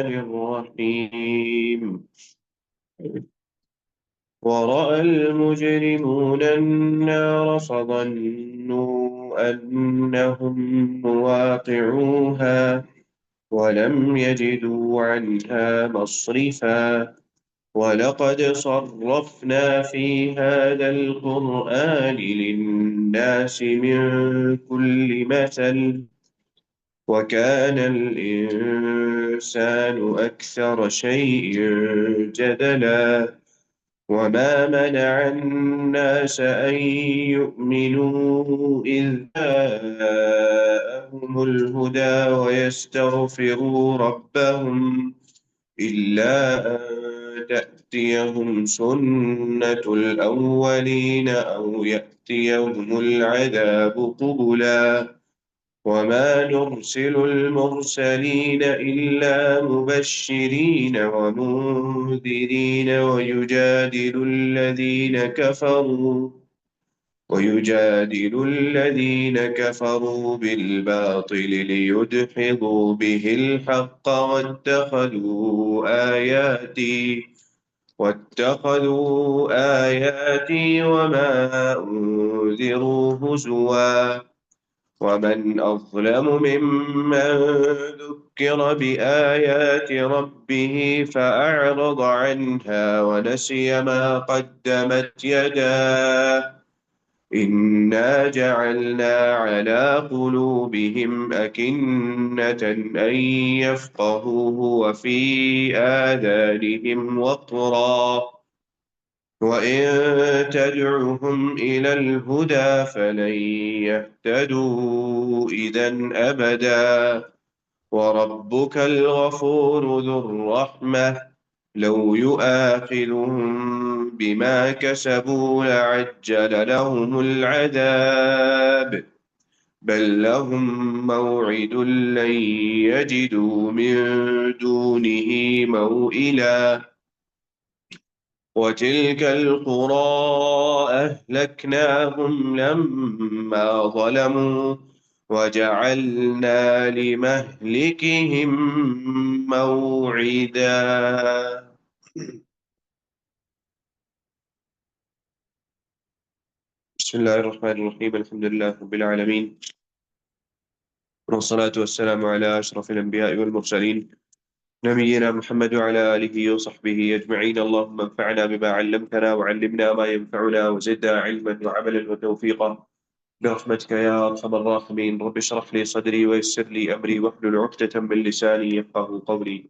الرحيم. ورأى المجرمون النار فظنوا أنهم مواقعوها ولم يجدوا عنها مصرفا ولقد صرفنا في هذا القرآن للناس من كل مثل وكان الإنسان أكثر شيء جدلا وما منع الناس أن يؤمنوا إذ جاءهم الهدى ويستغفروا ربهم إلا أن تأتيهم سنة الأولين أو يأتيهم العذاب قبلا وما نرسل المرسلين إلا مبشرين ومنذرين ويجادل الذين كفروا بالباطل ليدحضوا به الحق واتخذوا آياتي وما أنذروا هزوا ومن أظلم ممن ذكر بآيات ربه فأعرض عنها ونسي ما قدمت يداه إنا جعلنا على قلوبهم أكنة أن يفقهوه وفي آذانهم وقرا وإن تدعهم إلى الهدى فلن يهتدوا إذا أبدا وربك الغفور ذو الرحمة لو يؤاخذهم بما كسبوا لعجل لهم العذاب بل لهم موعد لن يجدوا من دونه موئلا وتلك القرى أهلكناهم لما ظلموا وجعلنا لمهلكهم موعدا. بسم الله الرحمن الرحيم. الحمد لله رب العالمين، والصلاة والسلام على أشرف الأنبياء والمرسلين نبينا محمد وعلى آله وصحبه أجمعين. اللهم انفعنا بما علمتنا وعلمنا ما ينفعنا وزدنا علما وعملا وتوفيقا برحمتك يا أرحم الراحمين. رب اشرح لي صدري ويسر لي أمري واحلل عقدة من لساني يفقه قولي.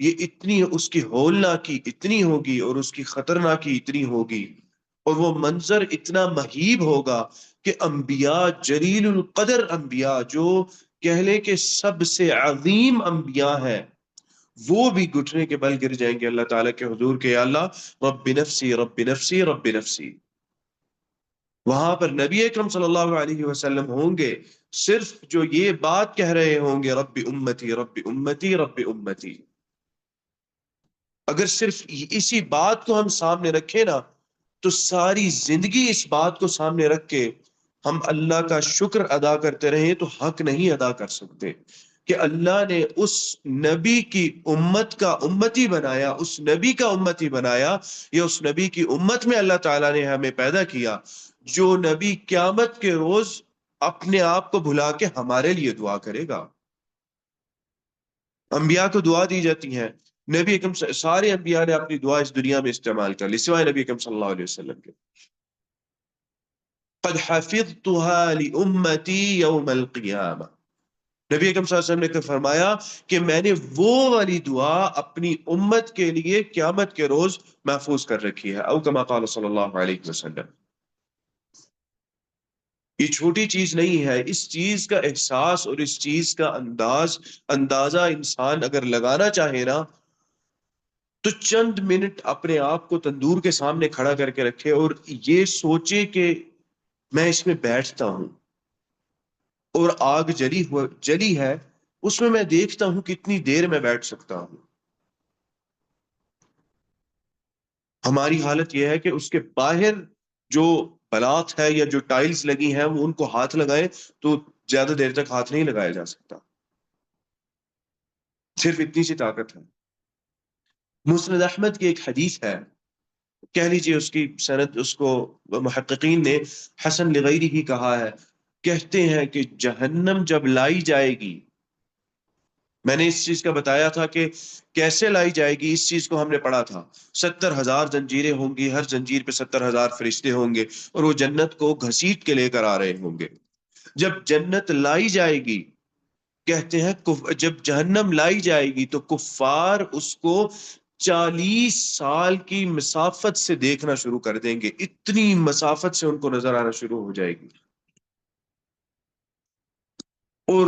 یہ اتنی اس کی ہولناکی اتنی ہوگی اور اس کی خطرناکی اتنی ہوگی، اور وہ منظر اتنا مہیب ہوگا کہ انبیاء، جلیل القدر انبیاء، جو کہہ لیں کہ سب سے عظیم انبیاء ہیں، وہ بھی گھٹنے کے بل گر جائیں گے اللہ تعالیٰ کے حضور کے، یا اللہ رب نفسی رب نفسی رب نفسی۔ وہاں پر نبی اکرم صلی اللہ علیہ وسلم ہوں گے، صرف جو یہ بات کہہ رہے ہوں گے، رب امتی رب امتی رب امتی۔ اگر صرف اسی بات کو ہم سامنے رکھیں نا، تو ساری زندگی اس بات کو سامنے رکھ کے ہم اللہ کا شکر ادا کرتے رہیں تو حق نہیں ادا کر سکتے کہ اللہ نے اس نبی کی امت کا امتی بنایا، اس نبی کا امتی بنایا، یا اس نبی کی امت میں اللہ تعالیٰ نے ہمیں پیدا کیا، جو نبی قیامت کے روز اپنے آپ کو بھلا کے ہمارے لیے دعا کرے گا۔ انبیاء کو دعا دی جاتی ہیں، نبی اکرم سارے انبیاء نے اپنی دعا اس دنیا میں استعمال کر لی سوائے نبی اکرم صلی اللہ علیہ وسلم کے۔ قد حفظتها لامتی یوم القیامہ، نبی اکرم صلی اللہ علیہ وسلم نے فرمایا کہ میں نے وہ والی دعا اپنی امت کے لیے قیامت کے روز محفوظ کر رکھی ہے، او کما قال صلی اللہ علیہ وسلم۔ یہ چھوٹی چیز نہیں ہے، اس چیز کا احساس اور اس چیز کا اندازہ انسان اگر لگانا چاہے نا، تو چند منٹ اپنے آپ کو تندور کے سامنے کھڑا کر کے رکھے اور یہ سوچے کہ میں اس میں بیٹھتا ہوں اور آگ جلی ہے، اس میں دیکھتا ہوں کتنی دیر میں بیٹھ سکتا ہوں۔ ہماری حالت یہ ہے کہ اس کے باہر جو بلاط ہے یا جو ٹائلز لگی ہیں وہ ان کو ہاتھ لگائیں تو زیادہ دیر تک ہاتھ نہیں لگایا جا سکتا، صرف اتنی سی طاقت ہے۔ مسند احمد کی ایک حدیث ہے، کہہ لیجیے اس کی سند اس کو محققین نے حسن لغیری ہی کہا ہے، کہتے ہیں کہ جہنم جب لائی جائے گی، میں نے اس چیز کا بتایا تھا کہ کیسے لائی جائے گی، اس چیز کو ہم نے پڑھا تھا، 70,000 زنجیریں ہوں گی، ہر زنجیر پہ 70,000 فرشتے ہوں گے اور وہ جنت کو گھسیٹ کے لے کر آ رہے ہوں گے۔ جب جنت لائی جائے گی، کہتے ہیں جب جہنم لائی جائے گی تو کفار اس کو 40 سال کی مسافت سے دیکھنا شروع کر دیں گے، اتنی مسافت سے ان کو نظر آنا شروع ہو جائے گی، اور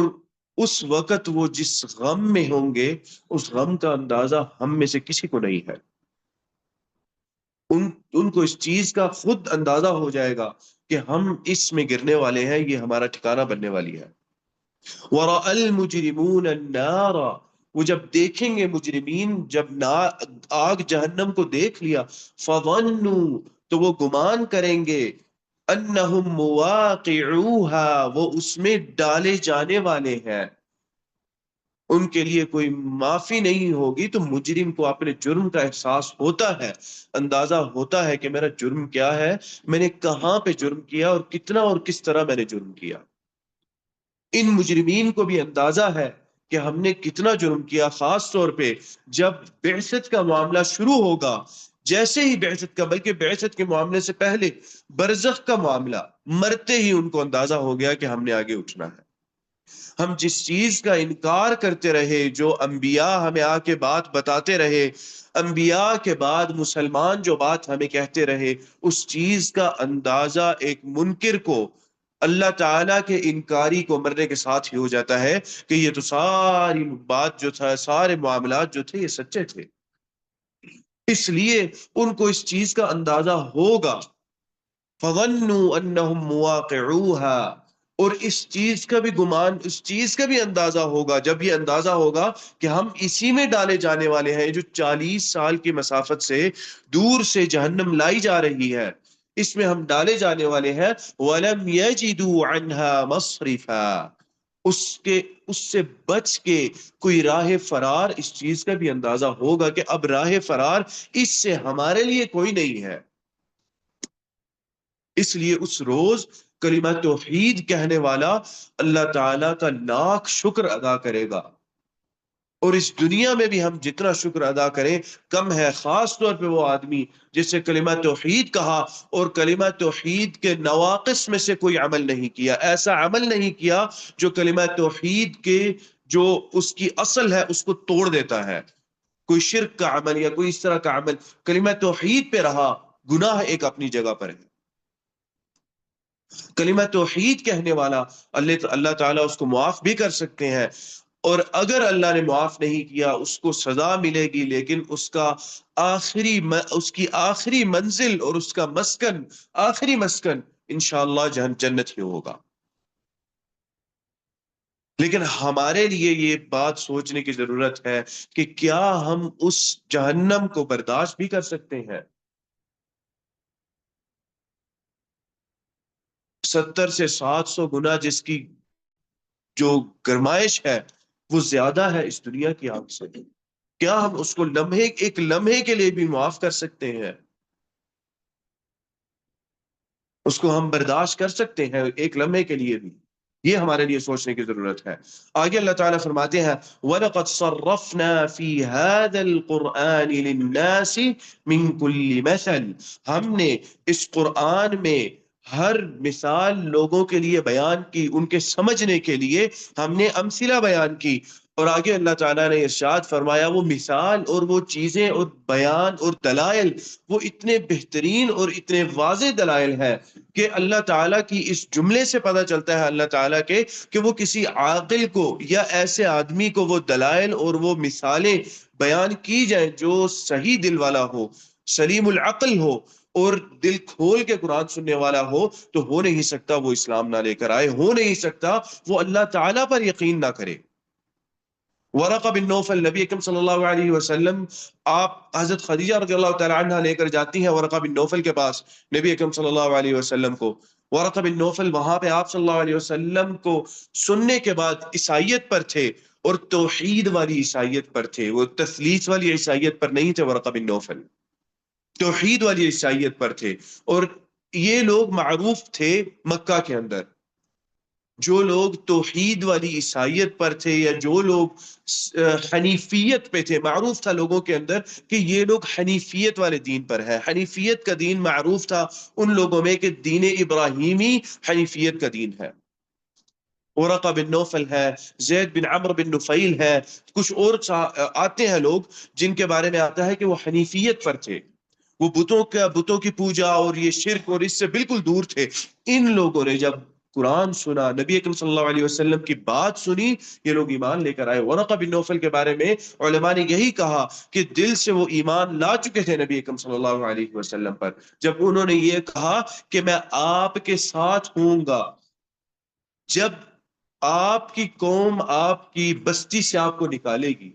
اس وقت وہ جس غم میں ہوں گے، اس غم کا اندازہ ہم میں سے کسی کو نہیں ہے۔ ان کو اس چیز کا خود اندازہ ہو جائے گا کہ ہم اس میں گرنے والے ہیں، یہ ہمارا ٹھکانہ بننے والی ہے۔ وَرَأَى الْمُجْرِمُونَ النَّارَ، وہ جب دیکھیں گے مجرمین، جب آگ جہنم کو دیکھ لیا، فَظَنُّوا، تو وہ گمان کریں گے، أَنَّهُمْ مُوَاقِعُوهَا، وہ اس میں ڈالے جانے والے ہیں، ان کے لیے کوئی معافی نہیں ہوگی۔ تو مجرم کو اپنے جرم کا احساس ہوتا ہے، اندازہ ہوتا ہے کہ میرا جرم کیا ہے، میں نے کہاں پہ جرم کیا اور کتنا اور کس طرح میں نے جرم کیا۔ ان مجرمین کو بھی اندازہ ہے کہ ہم نے کتنا جرم کیا، خاص طور پہ جب بعثت کا معاملہ شروع ہوگا، جیسے ہی بعثت کا، بلکہ بعثت کے معاملے سے پہلے برزخ کا معاملہ، مرتے ہی ان کو اندازہ ہو گیا کہ ہم نے آگے اٹھنا ہے۔ ہم جس چیز کا انکار کرتے رہے، جو انبیاء ہمیں آ کے بات بتاتے رہے، انبیاء کے بعد مسلمان جو بات ہمیں کہتے رہے، اس چیز کا اندازہ ایک منکر کو، اللہ تعالیٰ کے انکاری کو مرنے کے ساتھ ہی ہو جاتا ہے کہ یہ تو ساری بات جو تھا، سارے معاملات جو تھے، یہ سچے تھے۔ اس لیے ان کو اس چیز کا اندازہ ہوگا، فَظَنُّوا أَنَّهُمْ مُوَاقِعُوهَا، اور اس چیز کا بھی گمان، اس چیز کا بھی اندازہ ہوگا، جب یہ اندازہ ہوگا کہ ہم اسی میں ڈالے جانے والے ہیں، جو 40 سال کی مسافت سے دور سے جہنم لائی جا رہی ہے، اس میں ہم ڈالے جانے والے ہیں۔ وَلَمْ يَجِدُوا عَنْهَا مَصْرِفًا، اس سے بچ کے کوئی راہ فرار، اس چیز کا بھی اندازہ ہوگا کہ اب راہ فرار اس سے ہمارے لیے کوئی نہیں ہے۔ اس لیے اس روز کلمہ توحید کہنے والا اللہ تعالیٰ کا لاکھ شکر ادا کرے گا، اور اس دنیا میں بھی ہم جتنا شکر ادا کریں کم ہے، خاص طور پہ وہ آدمی جس سے کلمہ توحید کہا اور کلمہ توحید کے نواقص میں سے کوئی عمل نہیں کیا، ایسا عمل نہیں کیا جو کلمہ توحید کے جو اس کی اصل ہے اس کو توڑ دیتا ہے۔ کوئی شرک کا عمل یا کوئی اس طرح کا عمل کلمہ توحید پہ رہا، گناہ ایک اپنی جگہ پر ہے. کلمہ توحید کہنے والا اللہ تعالیٰ اس کو معاف بھی کر سکتے ہیں، اور اگر اللہ نے معاف نہیں کیا اس کو سزا ملے گی، لیکن اس کی آخری منزل اور اس کا مسکن، آخری مسکن انشاءاللہ جنت ہی ہوگا. لیکن ہمارے لیے یہ بات سوچنے کی ضرورت ہے کہ کیا ہم اس جہنم کو برداشت بھی کر سکتے ہیں؟ 70 سے 700 گنا جس کی جو گرمائش ہے وہ زیادہ ہے اس دنیا کی آگ سے. کیا ہم اس کو ایک لمحے کے لیے بھی معاف کر سکتے ہیں؟ اس کو ہم برداشت کر سکتے ہیں ایک لمحے کے لیے بھی؟ یہ ہمارے لیے سوچنے کی ضرورت ہے. آگے اللہ تعالیٰ فرماتے ہیں وَلَقَدْ صَرَّفْنَا فِي هَذَا الْقُرْآنِ لِلنَّاسِ مِنْ كُلِّ مَثَلٍ، ہم نے اس قرآن میں ہر مثال لوگوں کے لیے بیان کی، ان کے سمجھنے کے لیے ہم نے امثلہ بیان کی. اور آگے اللہ تعالیٰ نے ارشاد فرمایا وہ مثال اور وہ چیزیں اور بیان اور دلائل وہ اتنے بہترین اور اتنے واضح دلائل ہیں کہ اللہ تعالیٰ کی اس جملے سے پتہ چلتا ہے اللہ تعالیٰ کے کہ وہ کسی عاقل کو یا ایسے آدمی کو وہ دلائل اور وہ مثالیں بیان کی جائیں جو صحیح دل والا ہو، سلیم العقل ہو اور دل کھول کے قرآن سننے والا ہو، تو ہو نہیں سکتا وہ اسلام نہ لے کر آئے، ہو نہیں سکتا وہ اللہ تعالیٰ پر یقین نہ کرے. ورقہ بن نوفل، نبی اکرم صلی اللہ علیہ وسلم، آپ حضرت خدیجہ رضی اللہ تعالی عنہ لے کر جاتی ہیں ورقہ بن نوفل کے پاس نبی اکرم صلی اللہ علیہ وسلم کو. ورقہ بن نوفل وہاں پہ آپ صلی اللہ علیہ وسلم کو سننے کے بعد عیسائیت پر تھے، اور توحید والی عیسائیت پر تھے، وہ تثلیث والی عیسائیت پر نہیں تھے. ورقہ بن نوفل توحید والی عیسائیت پر تھے، اور یہ لوگ معروف تھے مکہ کے اندر. جو لوگ توحید والی عیسائیت پر تھے یا جو لوگ حنیفیت پہ تھے، معروف تھا لوگوں کے اندر کہ یہ لوگ حنیفیت والے دین پر ہے. حنیفیت کا دین معروف تھا ان لوگوں میں کہ دین ابراہیمی حنیفیت کا دین ہے. ورقہ بن نوفل ہے، زید بن عمرو بن نفیل ہے، کچھ اور آتے ہیں لوگ جن کے بارے میں آتا ہے کہ وہ حنیفیت پر تھے، وہ بتوں کی پوجا اور یہ شرک اور اس سے بالکل دور تھے. ان لوگوں نے جب قرآن سنا، نبی اکرم صلی اللہ علیہ وسلم کی بات سنی، یہ لوگ ایمان لے کر آئے. ورقہ بن نوفل کے بارے میں علماء نے یہی کہا کہ دل سے وہ ایمان لا چکے تھے نبی اکرم صلی اللہ علیہ وسلم پر، جب انہوں نے یہ کہا کہ میں آپ کے ساتھ ہوں گا جب آپ کی قوم آپ کی بستی سے آپ کو نکالے گی.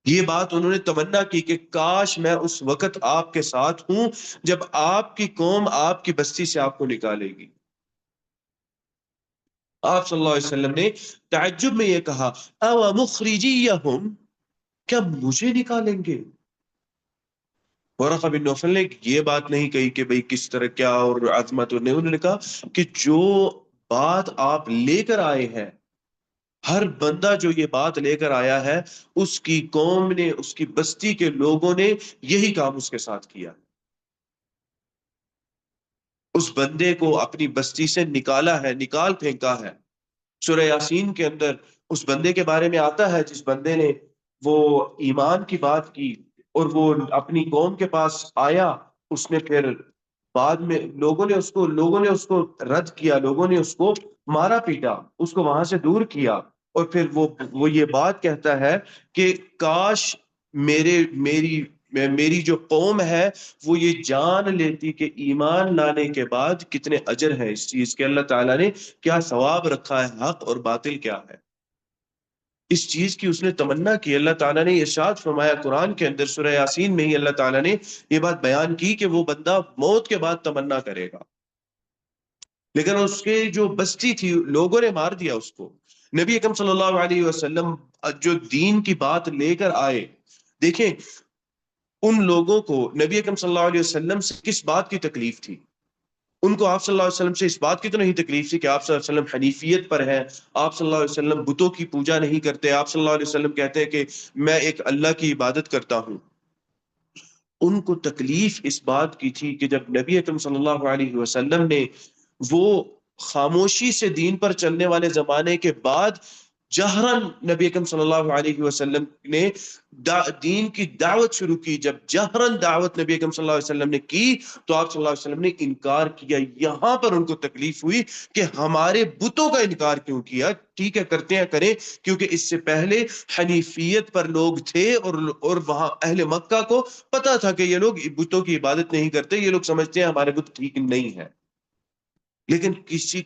یہ بات انہوں نے تمنا کی کہ کاش میں اس وقت آپ کے ساتھ ہوں جب آپ کی قوم آپ کی بستی سے آپ کو نکالے گی. آپ صلی اللہ علیہ وسلم نے تعجب میں یہ کہا او مخرجیہم، کیا مجھے نکالیں گے؟ ورقہ بن نوفل نے یہ بات نہیں کہی کہ بھئی کس طرح کیا اور عظمت، اور نہیں، انہوں نے کہا کہ جو بات آپ لے کر آئے ہیں، ہر بندہ جو یہ بات لے کر آیا ہے اس کی قوم نے، اس کی بستی کے لوگوں نے یہی کام اس کے ساتھ کیا. اس بندے کو اپنی بستی سے نکالا ہے، نکال پھینکا ہے. سورہ یاسین کے اندر اس بندے کے بارے میں آتا ہے جس بندے نے وہ ایمان کی بات کی اور وہ اپنی قوم کے پاس آیا، اس نے پھر بعد میں لوگوں نے اس کو رد کیا، لوگوں نے اس کو مارا پیٹا، اس کو وہاں سے دور کیا، اور پھر وہ یہ بات کہتا ہے کہ کاش میری جو قوم ہے وہ یہ جان لیتی کہ ایمان لانے کے بعد کتنے اجر ہیں اس چیز کے، اللہ تعالیٰ نے کیا ثواب رکھا ہے، حق اور باطل کیا ہے. اس چیز کی اس نے تمنا کی. اللہ تعالیٰ نے ارشاد فرمایا قرآن کے اندر سورہ یاسین میں ہی اللہ تعالیٰ نے یہ بات بیان کی کہ وہ بندہ موت کے بعد تمنا کرے گا، لیکن اس کے جو بستی تھی لوگوں نے مار دیا اس کو. نبی اکرم صلی اللہ علیہ وسلم جو دین کی بات لے کر آئے، دیکھیں ان لوگوں کو نبی اکرم صلی اللہ علیہ وسلم سے کس بات کی تکلیف تھی؟ ان کو آپ صلی اللہ علیہ وسلم سے اس بات کی تو نہیں تکلیف تھی کہ آپ صلی اللہ علیہ وسلم حنیفیت پر ہیں، آپ صلی اللہ علیہ وسلم بتوں کی پوجا نہیں کرتے، آپ صلی اللہ علیہ وسلم کہتے ہیں کہ میں ایک اللہ کی عبادت کرتا ہوں. ان کو تکلیف اس بات کی تھی کہ جب نبی اکرم صلی اللہ علیہ وسلم نے وہ خاموشی سے دین پر چلنے والے زمانے کے بعد جہرن نبی اکرم صلی اللہ علیہ وسلم نے دین کی دعوت شروع کی. جب جہرن دعوت نبی اکرم صلی اللہ علیہ وسلم نے کی تو آپ صلی اللہ علیہ وسلم نے انکار کیا. یہاں پر ان کو تکلیف ہوئی کہ ہمارے بتوں کا انکار کیوں کیا. ٹھیک ہے کرتے ہیں کریں، کیونکہ اس سے پہلے حنیفیت پر لوگ تھے اور وہاں اہل مکہ کو پتا تھا کہ یہ لوگ بتوں کی عبادت نہیں کرتے، یہ لوگ سمجھتے ہیں ہمارے بت ٹھیک نہیں ہے. لیکن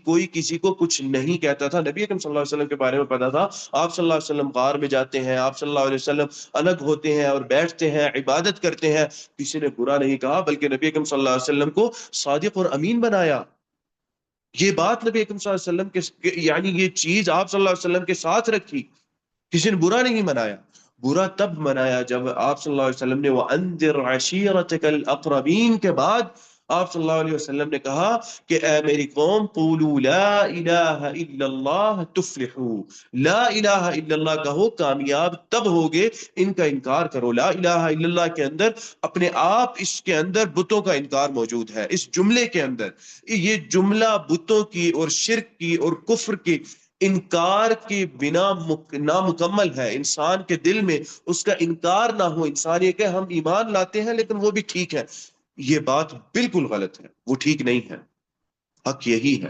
کوئی کسی کو کچھ نہیں کہتا تھا. نبی اکرم صلی اللہ علیہ وسلم کے بارے میں پتا تھا. آپ صلی اللہ علیہ وسلم غار میں جاتے ہیں، آپ صلی اللہ علیہ وسلم الگ ہوتے ہیں اور بیٹھتے ہیں، عبادت کرتے ہیں. کسی نے برا نہیں کہا، بلکہ نبی اکرم صلی اللہ علیہ وسلم کو صادق اور امین بنایا. یہ بات نبی اکرم صلی اللہ علیہ وسلم کے یعنی یہ چیز آپ صلی اللہ علیہ وسلم کے ساتھ رکھی. کسی نے برا نہیں منایا. برا تب منایا جب آپ صلی اللہ علیہ وسلم نے وَأَنذِرْ عَشِيرَتَكَ الْأَقْرَبِينَ کے بعد آپ صلی اللہ علیہ وسلم نے کہا کہ اے میری قوم قولوا لا الہ الا اللہ تفلحوا، لا الہ الا اللہ کہو کامیاب تب ہوگے. ان کا انکار کرو. لا الہ الا اللہ کے اندر اپنے آپ اس کے اندر بتوں کا انکار موجود ہے. اس جملے کے اندر یہ جملہ بتوں کی اور شرک کی اور کفر کی انکار کے بنا نامکمل ہے. انسان کے دل میں اس کا انکار نہ ہو، انسان یہ کہ ہم ایمان لاتے ہیں لیکن وہ بھی ٹھیک ہے، یہ بات بالکل غلط ہے، وہ ٹھیک نہیں ہے. حق یہی ہے.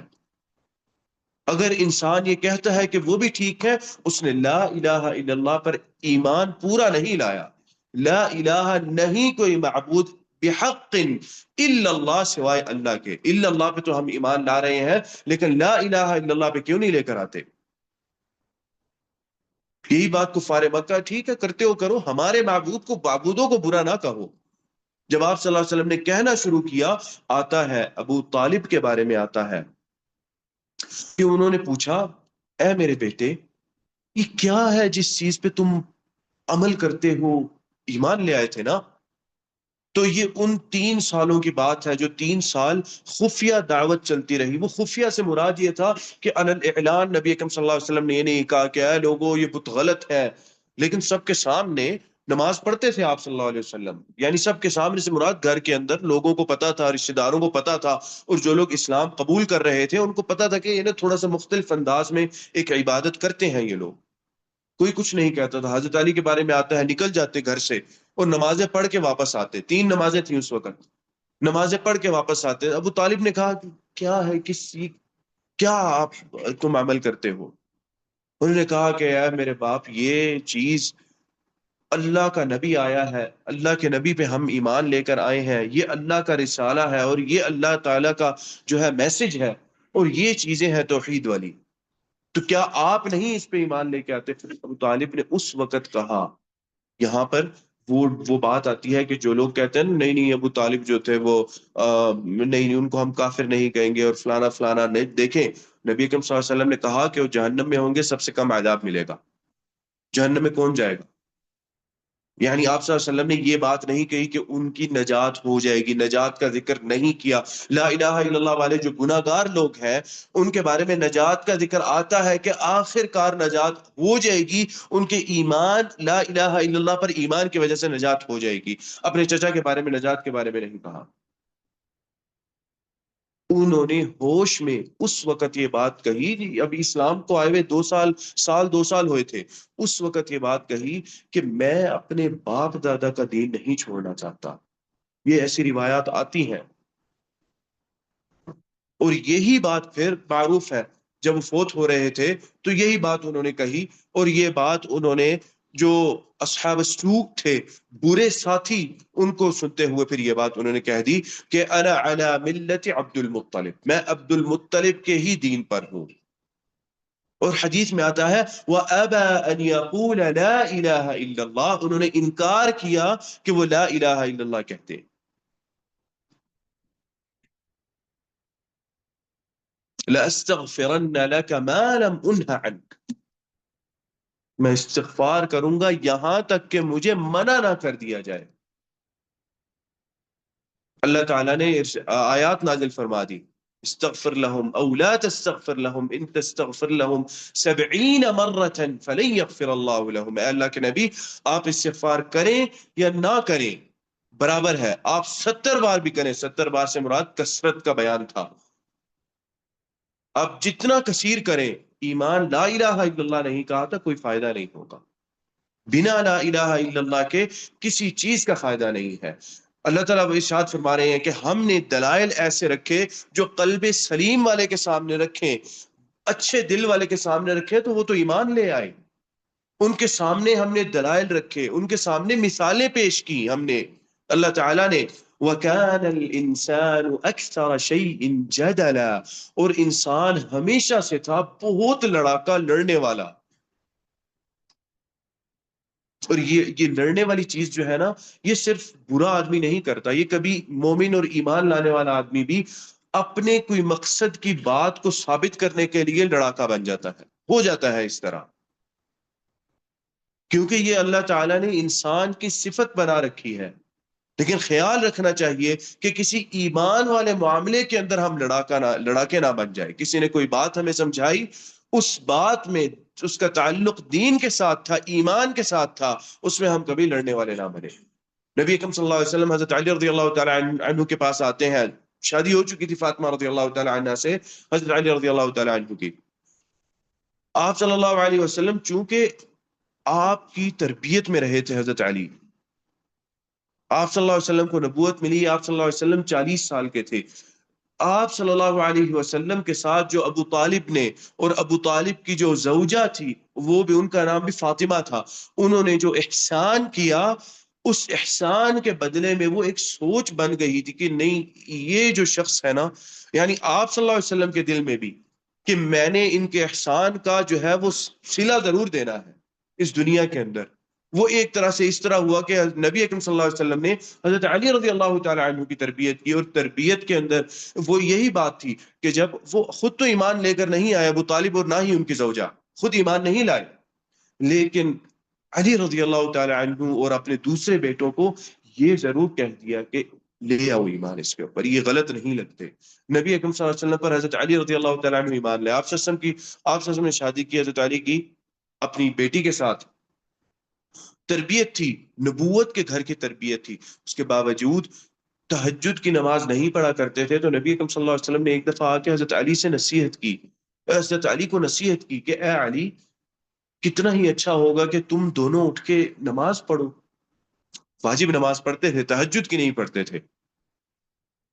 اگر انسان یہ کہتا ہے کہ وہ بھی ٹھیک ہے، اس نے لا الہ الا اللہ پر ایمان پورا نہیں لایا. لا الہ نہیں کوئی معبود بحق الا اللہ سوائے اللہ کے. الا اللہ پہ تو ہم ایمان لا رہے ہیں، لیکن لا الہ الا اللہ پہ کیوں نہیں لے کر آتے؟ یہی بات کفار مکہ ٹھیک ہے کرتے ہو کرو، ہمارے معبودوں کو برا نہ کہو. جب آپ صلی اللہ علیہ وسلم نے کہنا شروع کیا، آتا ہے ابو طالب کے بارے میں آتا ہے کہ انہوں نے پوچھا اے میرے بیٹے یہ کیا ہے جس چیز پہ تم عمل کرتے ہو؟ ایمان لے آئے تھے نا؟ تو یہ ان 3 سالوں کی بات ہے جو 3 سال خفیہ دعوت چلتی رہی. وہ خفیہ سے مراد یہ تھا کہ اعلان نبی اکرم صلی اللہ علیہ وسلم نے یہ نہیں کہا کہ اے لوگو یہ بت غلط ہے، لیکن سب کے سامنے نماز پڑھتے تھے آپ صلی اللہ علیہ وسلم. یعنی سب کے سامنے سے مراد گھر کے اندر لوگوں کو پتا تھا، رشتہ داروں کو پتا تھا، اور جو لوگ اسلام قبول کر رہے تھے ان کو پتا تھا کہ یہ تھوڑا سا مختلف انداز میں ایک عبادت کرتے ہیں یہ لوگ. کوئی کچھ نہیں کہتا تھا. حضرت علی کے بارے میں آتا ہے نکل جاتے گھر سے اور نمازیں پڑھ کے واپس آتے. 3 نمازیں تھیں اس وقت، نمازیں پڑھ کے واپس آتے. ابو طالب نے کہا کہ کیا ہے کیا آپ تم عمل کرتے ہو؟ انہوں نے کہا کہ اے میرے باپ یہ چیز اللہ کا نبی آیا ہے، اللہ کے نبی پہ ہم ایمان لے کر آئے ہیں، یہ اللہ کا رسالہ ہے اور یہ اللہ تعالیٰ کا جو ہے میسج ہے، اور یہ چیزیں ہیں توحید والی، تو کیا آپ نہیں اس پہ ایمان لے کے آتے؟ پھر ابو طالب نے اس وقت کہا. یہاں پر وہ بات آتی ہے کہ جو لوگ کہتے ہیں نہیں نہیں ابو طالب جو تھے وہ نہیں ان کو ہم کافر نہیں کہیں گے اور فلانا فلانا. نہیں، دیکھیں نبی اکرم صلی اللہ علیہ وسلم نے کہا کہ وہ جہنم میں ہوں گے، سب سے کم عذاب ملے گا. جہنم میں کون جائے گا؟ یعنی آپ صلی اللہ علیہ وسلم نے یہ بات نہیں کہی کہ ان کی نجات ہو جائے گی، نجات کا ذکر نہیں کیا. لا الہ الا اللہ والے جو گناہ گار لوگ ہیں ان کے بارے میں نجات کا ذکر آتا ہے کہ آخر کار نجات ہو جائے گی، ان کے ایمان لا الہ الا اللہ پر ایمان کی وجہ سے نجات ہو جائے گی. اپنے چچا کے بارے میں نجات کے بارے میں نہیں کہا. انہوں نے ہوش میں اس وقت یہ بات کہی، اب اسلام کو آئے ہوئے 2 سال ہوئے تھے، اس وقت یہ بات کہی کہ میں اپنے باپ دادا کا دین نہیں چھوڑنا چاہتا. یہ ایسی روایات آتی ہیں، اور یہی بات پھر معروف ہے جب وہ فوت ہو رہے تھے تو یہی بات انہوں نے کہی. اور یہ بات انہوں نے جو اصحاب السوق تھے، برے ساتھی، ان کو سنتے ہوئے پھر یہ بات انہوں نے کہہ دی کہ انا علی ملت عبد المطلب، میں عبد المطلب کے ہی دین پر ہوں. اور حدیث میں آتا ہے وَأَبَى أَن يَقُولَ لَا إِلَهَ إِلَّا اللَّهُ، انہوں نے انکار کیا کہ وہ لا الہ الا اللہ کہتے. لَأَسْتَغْفِرَنَّ لَكَ مَا لَمْ أُنْهَ عَنْكَ، میں استغفار کروں گا یہاں تک کہ مجھے منع نہ کر دیا جائے. اللہ تعالیٰ نے آیات نازل فرما دی استغفر لهم او لا تستغفر لهم ان تستغفر لهم 70 مرة فلن يغفر الله لهم. اے اللہ کے نبی آپ استغفار کریں یا نہ کریں برابر ہے، آپ 70 بار بھی کریں. 70 بار سے مراد کثرت کا بیان تھا. آپ جتنا کثیر کریں ایمان لا الہ الا اللہ نہیں کہا تھا کوئی فائدہ نہیں ہوگا. بنا لا الہ الا اللہ کے کسی چیز کا فائدہ نہیں ہے. اللہ تعالیٰ ارشاد فرما رہے ہیں کہ ہم نے دلائل ایسے رکھے جو قلب سلیم والے کے سامنے رکھیں، اچھے دل والے کے سامنے رکھے تو وہ تو ایمان لے آئے. ان کے سامنے ہم نے دلائل رکھے، ان کے سامنے مثالیں پیش کی ہم نے. اللہ تعالیٰ نے وَكَانَ الْإِنسَانُ أَكْثَرَ شَيْءٍ جَدَلًا، اور انسان ہمیشہ سے تھا بہت لڑاکا، لڑنے والا. اور یہ لڑنے والی چیز جو ہے نا، یہ صرف برا آدمی نہیں کرتا، یہ کبھی مومن اور ایمان لانے والا آدمی بھی اپنے کوئی مقصد کی بات کو ثابت کرنے کے لیے لڑاکا بن جاتا ہے، ہو جاتا ہے اس طرح. کیونکہ یہ اللہ تعالیٰ نے انسان کی صفت بنا رکھی ہے. لیکن خیال رکھنا چاہیے کہ کسی ایمان والے معاملے کے اندر ہم لڑاکے نہ بن جائے. کسی نے کوئی بات ہمیں سمجھائی، اس بات میں اس کا تعلق دین کے ساتھ تھا، ایمان کے ساتھ تھا، اس میں ہم کبھی لڑنے والے نہ بنے. نبی اکرم صلی اللہ علیہ وسلم حضرت علی رضی اللہ تعالی عنہ کے پاس آتے ہیں. شادی ہو چکی تھی فاطمہ رضی اللہ تعالی عنہ سے حضرت علی رضی اللہ تعالی عنہ کی. آپ صلی اللہ علیہ وسلم چونکہ آپ کی تربیت میں رہے تھے، حضرت علی، آپ صلی اللہ علیہ وسلم کو نبوت ملی، آپ صلی اللہ علیہ وسلم 40 سال کے تھے. آپ صلی اللہ علیہ وسلم کے ساتھ جو ابو طالب نے، اور ابو طالب کی جو زوجہ تھی، وہ بھی، ان کا نام بھی فاطمہ تھا، انہوں نے جو احسان کیا، اس احسان کے بدلے میں وہ ایک سوچ بن گئی تھی کہ نہیں، یہ جو شخص ہے نا، یعنی آپ صلی اللہ علیہ وسلم کے دل میں بھی کہ میں نے ان کے احسان کا جو ہے وہ صلہ ضرور دینا ہے اس دنیا کے اندر. وہ ایک طرح سے اس طرح ہوا کہ نبی اکرم صلی اللہ علیہ وسلم نے حضرت علی رضی اللہ تعالی عنہ کی تربیت کی، اور تربیت کے اندر وہ یہی بات تھی کہ جب وہ خود تو ایمان لے کر نہیں آئے ابو طالب، اور نہ ہی ان کی زوجہ خود ایمان نہیں لائے، لیکن علی رضی اللہ تعالی عنہ اور اپنے دوسرے بیٹوں کو یہ ضرور کہہ دیا کہ لے آؤ ایمان اس کے اوپر، یہ غلط نہیں لگتے. نبی اکرم صلی اللہ علیہ وسلم پر حضرت علی رضی اللہ تعالی عنہ ایمان لے. آپ صلی اللہ علیہ وسلم نے شادی کی حضرت علی کی اپنی بیٹی کے ساتھ. تربیت تھی، نبوت کے گھر کی تربیت تھی، اس کے باوجود تہجد کی نماز نہیں پڑھا کرتے تھے. تو نبی اکرم صلی اللہ علیہ وسلم نے ایک دفعہ آ کے حضرت علی سے نصیحت کی، حضرت علی کو نصیحت کی کہ اے علی، کتنا ہی اچھا ہوگا کہ تم دونوں اٹھ کے نماز پڑھو. واجب نماز پڑھتے تھے، تہجد کی نہیں پڑھتے تھے.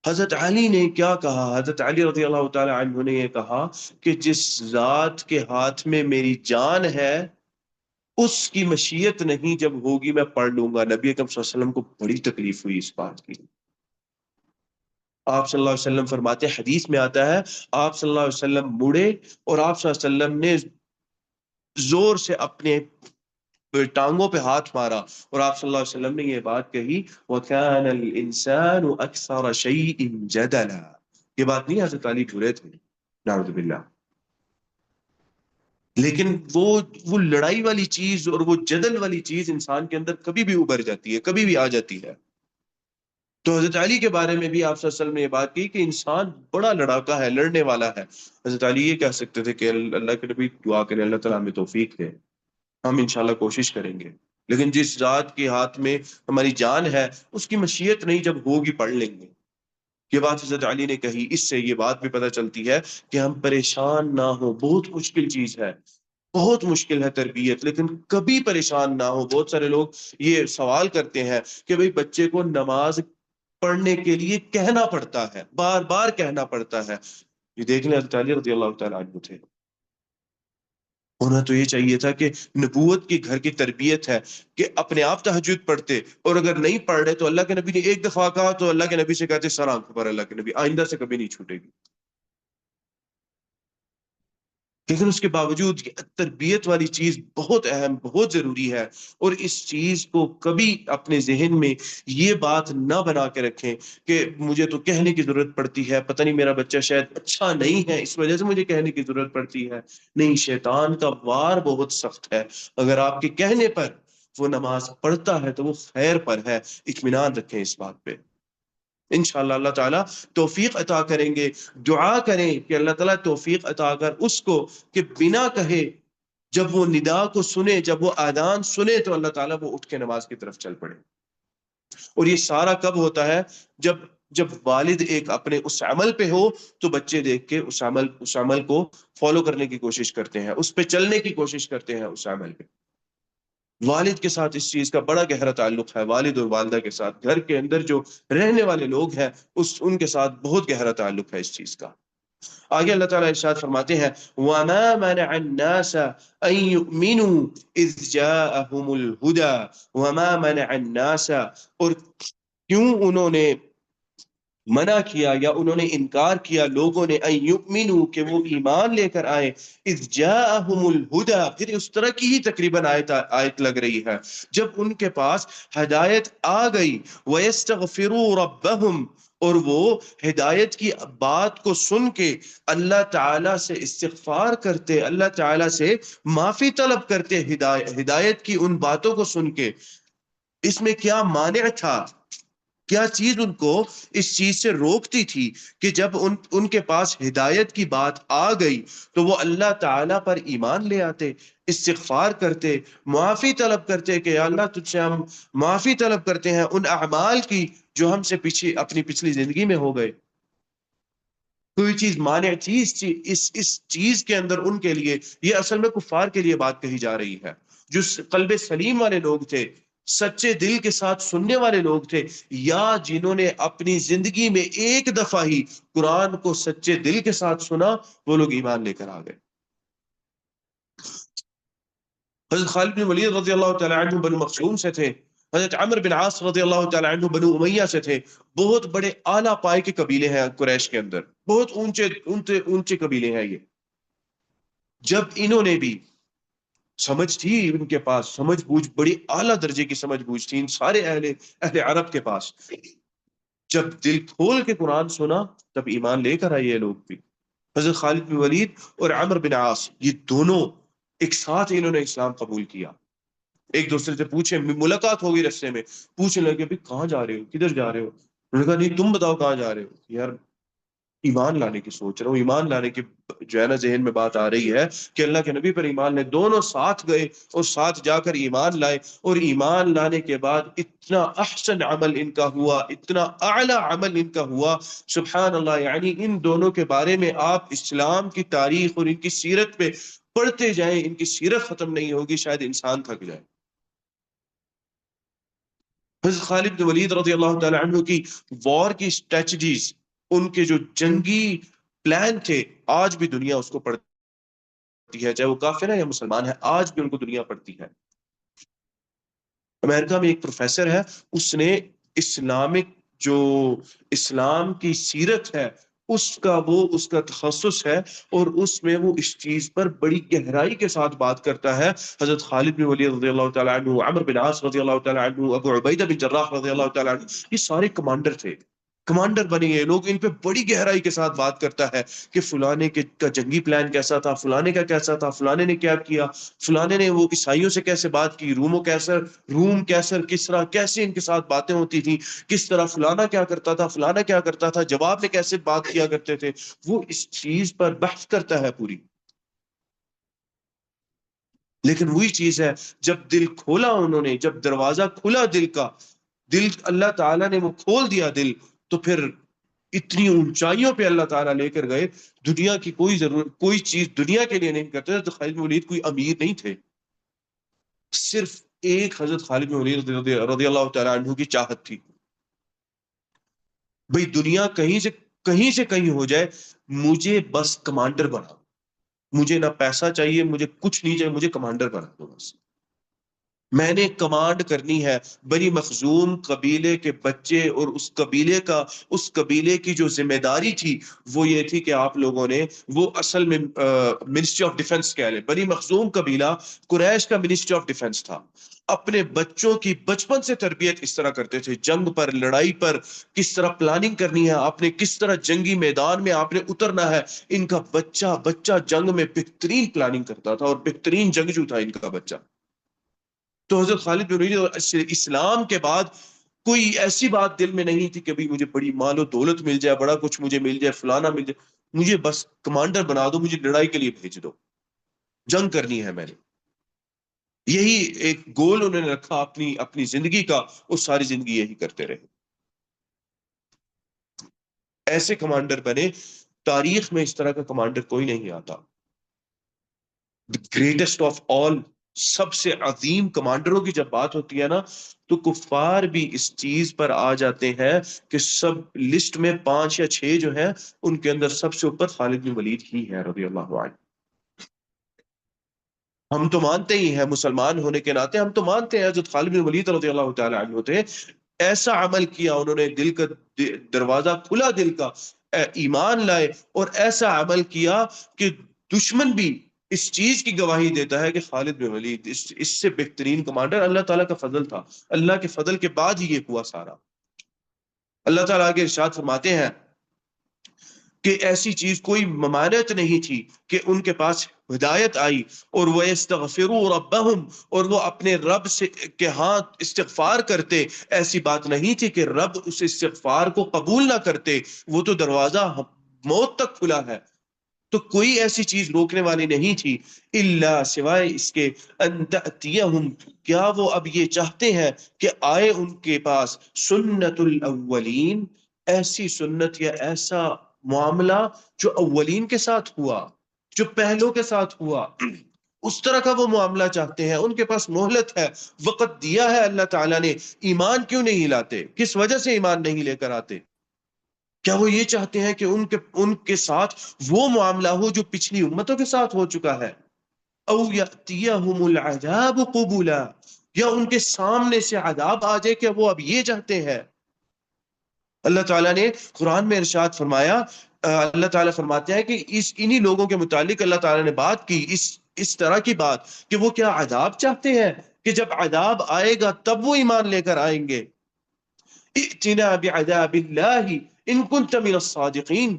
حضرت علی نے کیا کہا؟ حضرت علی رضی اللہ تعالی عنہ نے یہ کہا کہ جس ذات کے ہاتھ میں میری جان ہے، اس کی مشیت نہیں جب ہوگی میں پڑھ لوں گا. نبی اکرم صلی اللہ علیہ وسلم کو بڑی تکلیف ہوئی اس بات کی. آپ صلی اللہ علیہ وسلم فرماتے، حدیث میں آتا ہے، آپ صلی اللہ علیہ وسلم مڑے اور آپ صلی اللہ علیہ وسلم نے زور سے اپنے ٹانگوں پہ ہاتھ مارا، اور آپ صلی اللہ علیہ وسلم نے یہ بات کہی، وَكَانَ الْإِنسَانُ أَكْثَرَ شَيْءٍ جَدَلًا. یہ بات نہیں حضرت علی برے تھے، نعوذ باللہ، لیکن وہ لڑائی والی چیز اور وہ جدل والی چیز انسان کے اندر کبھی بھی ابھر جاتی ہے، کبھی بھی آ جاتی ہے. تو حضرت علی کے بارے میں بھی آپ صلی اللہ علیہ وسلم نے یہ بات کی کہ انسان بڑا لڑاکا ہے، لڑنے والا ہے. حضرت علی یہ کہہ سکتے تھے کہ اللہ کے نبی دعا کریں اللہ تعالیٰ ہمیں توفیق دے، ہم انشاءاللہ کوشش کریں گے، لیکن جس ذات کے ہاتھ میں ہماری جان ہے، اس کی مشیت نہیں جب ہوگی پڑھ لیں گے. یہ بات حضرت علی نے کہی. اس سے یہ بات بھی پتہ چلتی ہے کہ ہم پریشان نہ ہو. بہت مشکل چیز ہے، بہت مشکل ہے تربیت، لیکن کبھی پریشان نہ ہو. بہت سارے لوگ یہ سوال کرتے ہیں کہ بھئی بچے کو نماز پڑھنے کے لیے کہنا پڑتا ہے، بار بار کہنا پڑتا ہے. یہ دیکھ لیں حضرت علی رضی اللہ تعالیٰ عنہ تھے، ہونا تو یہ چاہیے تھا کہ نبوت کی گھر کی تربیت ہے کہ اپنے آپ تہجد پڑھتے، اور اگر نہیں پڑھ رہے تو اللہ کے نبی نے ایک دفعہ کہا تو اللہ کے نبی سے کہتے سر آنکھوں پر، اللہ کے نبی آئندہ سے کبھی نہیں چھوٹے گی. لیکن اس کے باوجود یہ تربیت والی چیز بہت اہم، بہت ضروری ہے. اور اس چیز کو کبھی اپنے ذہن میں یہ بات نہ بنا کے رکھیں کہ مجھے تو کہنے کی ضرورت پڑتی ہے، پتہ نہیں میرا بچہ شاید اچھا نہیں ہے اس وجہ سے مجھے کہنے کی ضرورت پڑتی ہے. نہیں، شیطان کا وار بہت سخت ہے. اگر آپ کے کہنے پر وہ نماز پڑھتا ہے تو وہ خیر پر ہے. اطمینان رکھیں اس بات پہ، انشاءاللہ اللہ تعالیٰ توفیق عطا کریں گے. دعا کریں کہ اللہ تعالیٰ توفیق عطا کر اس کو کہ بنا کہے جب وہ ندا کو سنے، جب وہ آذان سنے تو اللہ تعالیٰ وہ اٹھ کے نماز کی طرف چل پڑے. اور یہ سارا کب ہوتا ہے؟ جب جب والد ایک اپنے اس عمل پہ ہو تو بچے دیکھ کے اس عمل کو فالو کرنے کی کوشش کرتے ہیں، اس پہ چلنے کی کوشش کرتے ہیں اس عمل پہ۔ والد کے ساتھ اس چیز کا بڑا گہرا تعلق ہے، والد اور والدہ کے ساتھ، گھر کے اندر جو رہنے والے لوگ ہیں ان کے ساتھ بہت گہرا تعلق ہے اس چیز کا۔ آگے اللہ تعالیٰ ارشاد فرماتے ہیں وَمَا مَنَعَ النَّاسَ أَن يُؤْمِنُوا إِذْ جَاءَهُمُ الْهُدَى وَمَا مَنَعَ النَّاسَ، اور کیوں انہوں نے منع کیا یا انہوں نے انکار کیا لوگوں نے ان یؤمنوا کہ وہ ایمان لے کر آئے، اذ جاءہم الہدی، پھر اس طرح کی ہی تقریباً آیت لگ رہی ہے، جب ان کے پاس ہدایت آ گئی، وَيَسْتَغْفِرُوا رَبَّهُمْ، اور وہ ہدایت کی بات کو سن کے اللہ تعالیٰ سے استغفار کرتے، اللہ تعالیٰ سے معافی طلب کرتے ہدایت کی ان باتوں کو سن کے۔ اس میں کیا مانع تھا، کیا چیز ان کو اس چیز سے روکتی تھی کہ جب ان کے پاس ہدایت کی بات آ گئی تو وہ اللہ تعالیٰ پر ایمان لے آتے، استغفار کرتے، معافی طلب کرتے کہ یا اللہ تجھ سے ہم معافی طلب کرتے ہیں ان اعمال کی جو ہم سے اپنی پچھلی زندگی میں ہو گئے۔ کوئی چیز مانع تھی اس چیز کے اندر ان کے لیے، یہ اصل میں کفار کے لیے بات کہی جا رہی ہے، جو قلب سلیم والے لوگ تھے، سچے دل کے ساتھ سننے والے لوگ تھے، یا جنہوں نے اپنی زندگی میں ایک دفعہ ہی قرآن کو سچے دل کے ساتھ سنا، وہ لوگ ایمان لے کر آ گئے۔ حضرت خالد بن ولید رضی اللہ تعالی عنہ بنو مخزوم سے تھے، حضرت عمر بن عاص رضی اللہ تعالی عنہ بنو امیہ سے تھے، بہت بڑے اعلیٰ پائے کے قبیلے ہیں قریش کے اندر، بہت اونچے قبیلے ہیں یہ۔ جب انہوں نے بھی سمجھ تھی، ان کے پاس سمجھ بوجھ بڑی اعلیٰ درجے کی سمجھ بوجھ تھی ان سارے اہل عرب کے پاس، جب دل کھول کے قرآن سنا تب ایمان لے کر آئے یہ لوگ بھی۔ حضرت خالد بن ولید اور عمر بن عاص یہ دونوں ایک ساتھ انہوں نے اسلام قبول کیا، ایک دوسرے سے پوچھے، ملاقات ہوگی رستے میں، پوچھنے لگے بھی کہاں جا رہے ہو، کدھر جا رہے ہو؟ انہوں نے کہا نہیں تم بتاؤ کہاں جا رہے ہو۔ یار ایمان لانے کی سوچ رہا ہوں، ایمان لانے کی جو ہے نا ذہن میں بات آ رہی ہے کہ اللہ کے نبی پر ایمان لائے، دونوں ساتھ گئے اور ساتھ جا کر ایمان لائے، اور ایمان لانے کے بعد اتنا احسن عمل ان کا ہوا، اتنا اعلیٰ عمل ان کا ہوا، سبحان اللہ۔ یعنی ان دونوں کے بارے میں آپ اسلام کی تاریخ اور ان کی سیرت پہ پڑھتے جائیں، ان کی سیرت ختم نہیں ہوگی، شاید انسان تھک جائے۔ حضرت خالد بن ولید رضی اللہ تعالی عنہ کی وار کی اسٹریٹجیز، ان کے جو جنگی پلان تھے، آج بھی دنیا اس کو پڑھتی ہے، چاہے وہ کافر ہے یا مسلمان ہے، آج بھی ان کو دنیا پڑھتی ہے۔ امریکہ میں ایک پروفیسر ہے، اس نے جو اسلام کی سیرت ہے اس کا تخصص ہے، اور اس میں وہ اس چیز پر بڑی گہرائی کے ساتھ بات کرتا ہے۔ حضرت خالد بن ولید رضی اللہ تعالیٰ عنہ، عمر بن عاص رضی اللہ تعالیٰ عنہ، ابو عبیدہ بن جراح رضی اللہ تعالیٰ عنہ، یہ سارے کمانڈر تھے، کمانڈر بنے یہ لوگ، ان پہ بڑی گہرائی کے ساتھ بات کرتا ہے کہ فلانے کا جنگی پلان کیسا تھا، فلانے کا کیسا تھا، فلانے نے کیا کیا، فلانے نے وہ عیسائیوں سے کیسے بات کی، روم کیسر کسرا، کیسے ان کے ساتھ باتیں ہوتی تھی، کس طرح فلانا کیا کرتا تھا، فلانا کیا کرتا تھا، جواب میں کیسے بات کیا کرتے تھے، وہ اس چیز پر بحث کرتا ہے پوری۔ لیکن وہی چیز ہے، جب دل کھولا انہوں نے، جب دروازہ کھلا دل کا، دل اللہ تعالیٰ نے وہ کھول دیا دل، تو پھر اتنی اونچائیوں پہ اللہ تعالیٰ لے کر گئے، دنیا کی کوئی چیز دنیا کے لیے نہیں کرتے۔ تو خالد بن ولید کوئی امیر نہیں تھے، صرف ایک حضرت خالد بن ولید رضی اللہ تعالیٰ عنہ کی چاہت تھی، بھئی دنیا کہیں سے کہیں ہو جائے، مجھے بس کمانڈر بنا، مجھے نہ پیسہ چاہیے، مجھے کچھ نہیں چاہیے، مجھے کمانڈر بنا دو بس، میں نے کمانڈ کرنی ہے۔ بنی مخزوم قبیلے کے بچے اور اس قبیلے کی جو ذمہ داری تھی وہ یہ تھی کہ آپ لوگوں نے، وہ اصل میں منسٹری آف ڈیفنس کہہ لیں، بنی مخزوم قبیلہ قریش کا منسٹری آف ڈیفنس تھا، اپنے بچوں کی بچپن سے تربیت اس طرح کرتے تھے، جنگ پر، لڑائی پر کس طرح پلاننگ کرنی ہے آپ نے، کس طرح جنگی میدان میں آپ نے اترنا ہے، ان کا بچہ جنگ میں بہترین پلاننگ کرتا تھا اور بہترین جنگجو تھا ان کا بچہ۔ تو حضرت خالد بن ولید اسلام کے بعد کوئی ایسی بات دل میں نہیں تھی کہ بھی مجھے بڑی مال و دولت مل جائے، بڑا کچھ مجھے مل جائے، فلانا مل جائے، مجھے بس کمانڈر بنا دو، مجھے لڑائی کے لیے بھیج دو، جنگ کرنی ہے میں نے۔ یہی ایک گول انہوں نے رکھا اپنی زندگی کا، اور ساری زندگی یہی کرتے رہے۔ ایسے کمانڈر بنے، تاریخ میں اس طرح کا کمانڈر کوئی نہیں آتا. گریٹسٹ آف آل، سب سے عظیم کمانڈروں کی جب بات ہوتی ہے نا، تو کفار بھی اس چیز پر آ جاتے ہیں کہ سب لسٹ میں 5 یا 6 جو ہیں، ان کے اندر سب سے اوپر خالد بن ولید ہی ہے رضی اللہ عنہ. ہم تو مانتے ہی ہیں مسلمان ہونے کے ناطے، ہم تو مانتے ہیں حضرت خالد بن ولید رضی اللہ تعالی عنہ تھے. ایسا عمل کیا انہوں نے، دل کا دروازہ کھلا، دل کا ایمان لائے، اور ایسا عمل کیا کہ دشمن بھی اس چیز کی گواہی دیتا ہے کہ خالد بن ولید اس سے بہترین کمانڈر. اللہ تعالیٰ کا فضل تھا، اللہ کے فضل کے بعد ہی یہ ہوا سارا. اللہ تعالیٰ آگے ارشاد فرماتے ہیں کہ ایسی چیز کوئی ممانعت نہیں تھی کہ ان کے پاس ہدایت آئی، اور وہ استغفروا ربہم، اور وہ اپنے رب سے کے ہاں استغفار کرتے. ایسی بات نہیں تھی کہ رب اس استغفار کو قبول نہ کرتے، وہ تو دروازہ موت تک کھلا ہے. تو کوئی ایسی چیز روکنے والی نہیں تھی، الا سوائے اس کے ان تأتیہم، کیا وہ اب یہ چاہتے ہیں کہ آئے ان کے پاس سنت الاولین، ایسی سنت یا ایسا معاملہ جو اولین کے ساتھ ہوا، جو پہلوں کے ساتھ ہوا، اس طرح کا وہ معاملہ چاہتے ہیں. ان کے پاس مہلت ہے، وقت دیا ہے اللہ تعالیٰ نے. ایمان کیوں نہیں لاتے؟ کس وجہ سے ایمان نہیں لے کر آتے؟ کیا وہ یہ چاہتے ہیں کہ ان کے ساتھ وہ معاملہ ہو جو پچھلی امتوں کے ساتھ ہو چکا ہے؟ او یاتیہم العذاب قبولا، یا ان کے سامنے سے عذاب آ جائے، کہ وہ اب یہ چاہتے ہیں؟ اللہ تعالیٰ نے قرآن میں ارشاد فرمایا، اللہ تعالیٰ فرماتے ہیں کہ انہی لوگوں کے متعلق اللہ تعالیٰ نے بات کی، اس طرح کی بات کہ وہ کیا عذاب چاہتے ہیں کہ جب عذاب آئے گا تب وہ ایمان لے کر آئیں گے. ائتنا بعذاب اللہ ان کنت من الصادقین،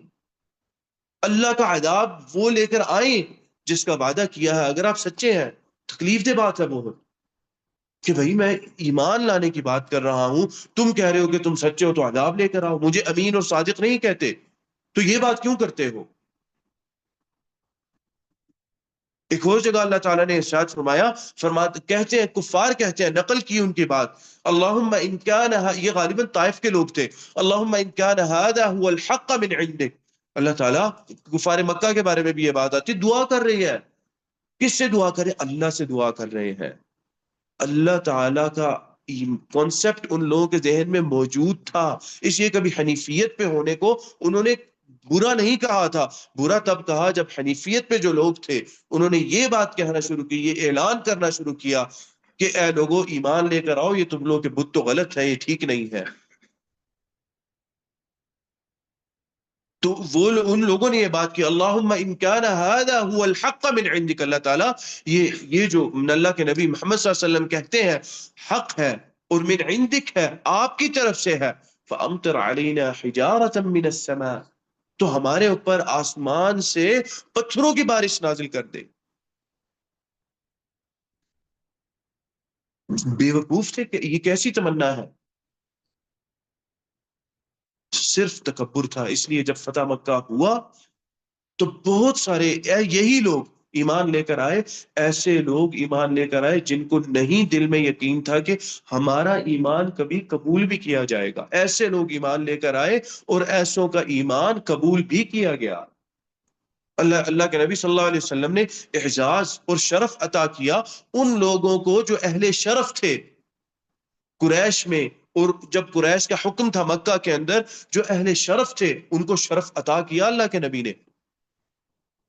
اللہ کا عذاب وہ لے کر آئیں جس کا وعدہ کیا ہے اگر آپ سچے ہیں. تکلیف دہ بات ہے بہت کہ بھئی میں ایمان لانے کی بات کر رہا ہوں، تم کہہ رہے ہو کہ تم سچے ہو تو عذاب لے کر آؤ، مجھے امین اور صادق نہیں کہتے، تو یہ بات کیوں کرتے ہو؟ ایک اور جگہ اللہ تعالیٰ نے ارشاد فرمایا، کہتے ہیں کفار کہتے ہیں، نقل کی ان کی بات، اللہم ان کان، یہ غالباً طائف کے لوگ تھے، اللہم ان کان ھذا هو الحق من عندک. اللہ تعالیٰ کفار مکہ کے بارے میں بھی یہ بات آتی، دعا کر رہی ہے. کس سے دعا کرے؟ اللہ سے دعا کر رہے ہیں. اللہ تعالیٰ کا کانسیپٹ ان لوگوں کے ذہن میں موجود تھا، اس لیے کبھی حنیفیت پہ ہونے کو انہوں نے برا نہیں کہا تھا. برا تب کہا جب حنیفیت پہ جو لوگ تھے انہوں نے یہ بات کہنا شروع کی، یہ اعلان کرنا شروع کیا کہ اے لوگوں ایمان لے کر آؤ، یہ تم لوگ کے بت تو غلط ہے، یہ ٹھیک نہیں ہے. تو وہ ان لوگوں نے یہ بات کی، اللہم ان کان ھذا هو الحق من عندک، اللہ تعالیٰ یہ جو اللہ کے نبی محمد صلی اللہ علیہ وسلم کہتے ہیں حق ہے اور من عندک ہے، آپ کی طرف سے ہے، فامطر علینا حجارۃ من السماء، تو ہمارے اوپر آسمان سے پتھروں کی بارش نازل کر دے. بے وقوف تھے کہ یہ کیسی تمنا ہے؟ صرف تکبر تھا. اس لیے جب فتح مکہ ہوا تو بہت سارے یہی لوگ ایمان لے کر آئے، ایسے لوگ ایمان لے کر آئے جن کو نہیں دل میں یقین تھا کہ ہمارا ایمان کبھی قبول بھی کیا جائے گا. ایسے لوگ ایمان لے کر آئے اور ایسوں کا ایمان قبول بھی کیا گیا. اللہ کے نبی صلی اللہ علیہ وسلم نے اعزاز اور شرف عطا کیا ان لوگوں کو جو اہل شرف تھے قریش میں، اور جب قریش کا حکم تھا مکہ کے اندر، جو اہل شرف تھے ان کو شرف عطا کیا اللہ کے نبی نے،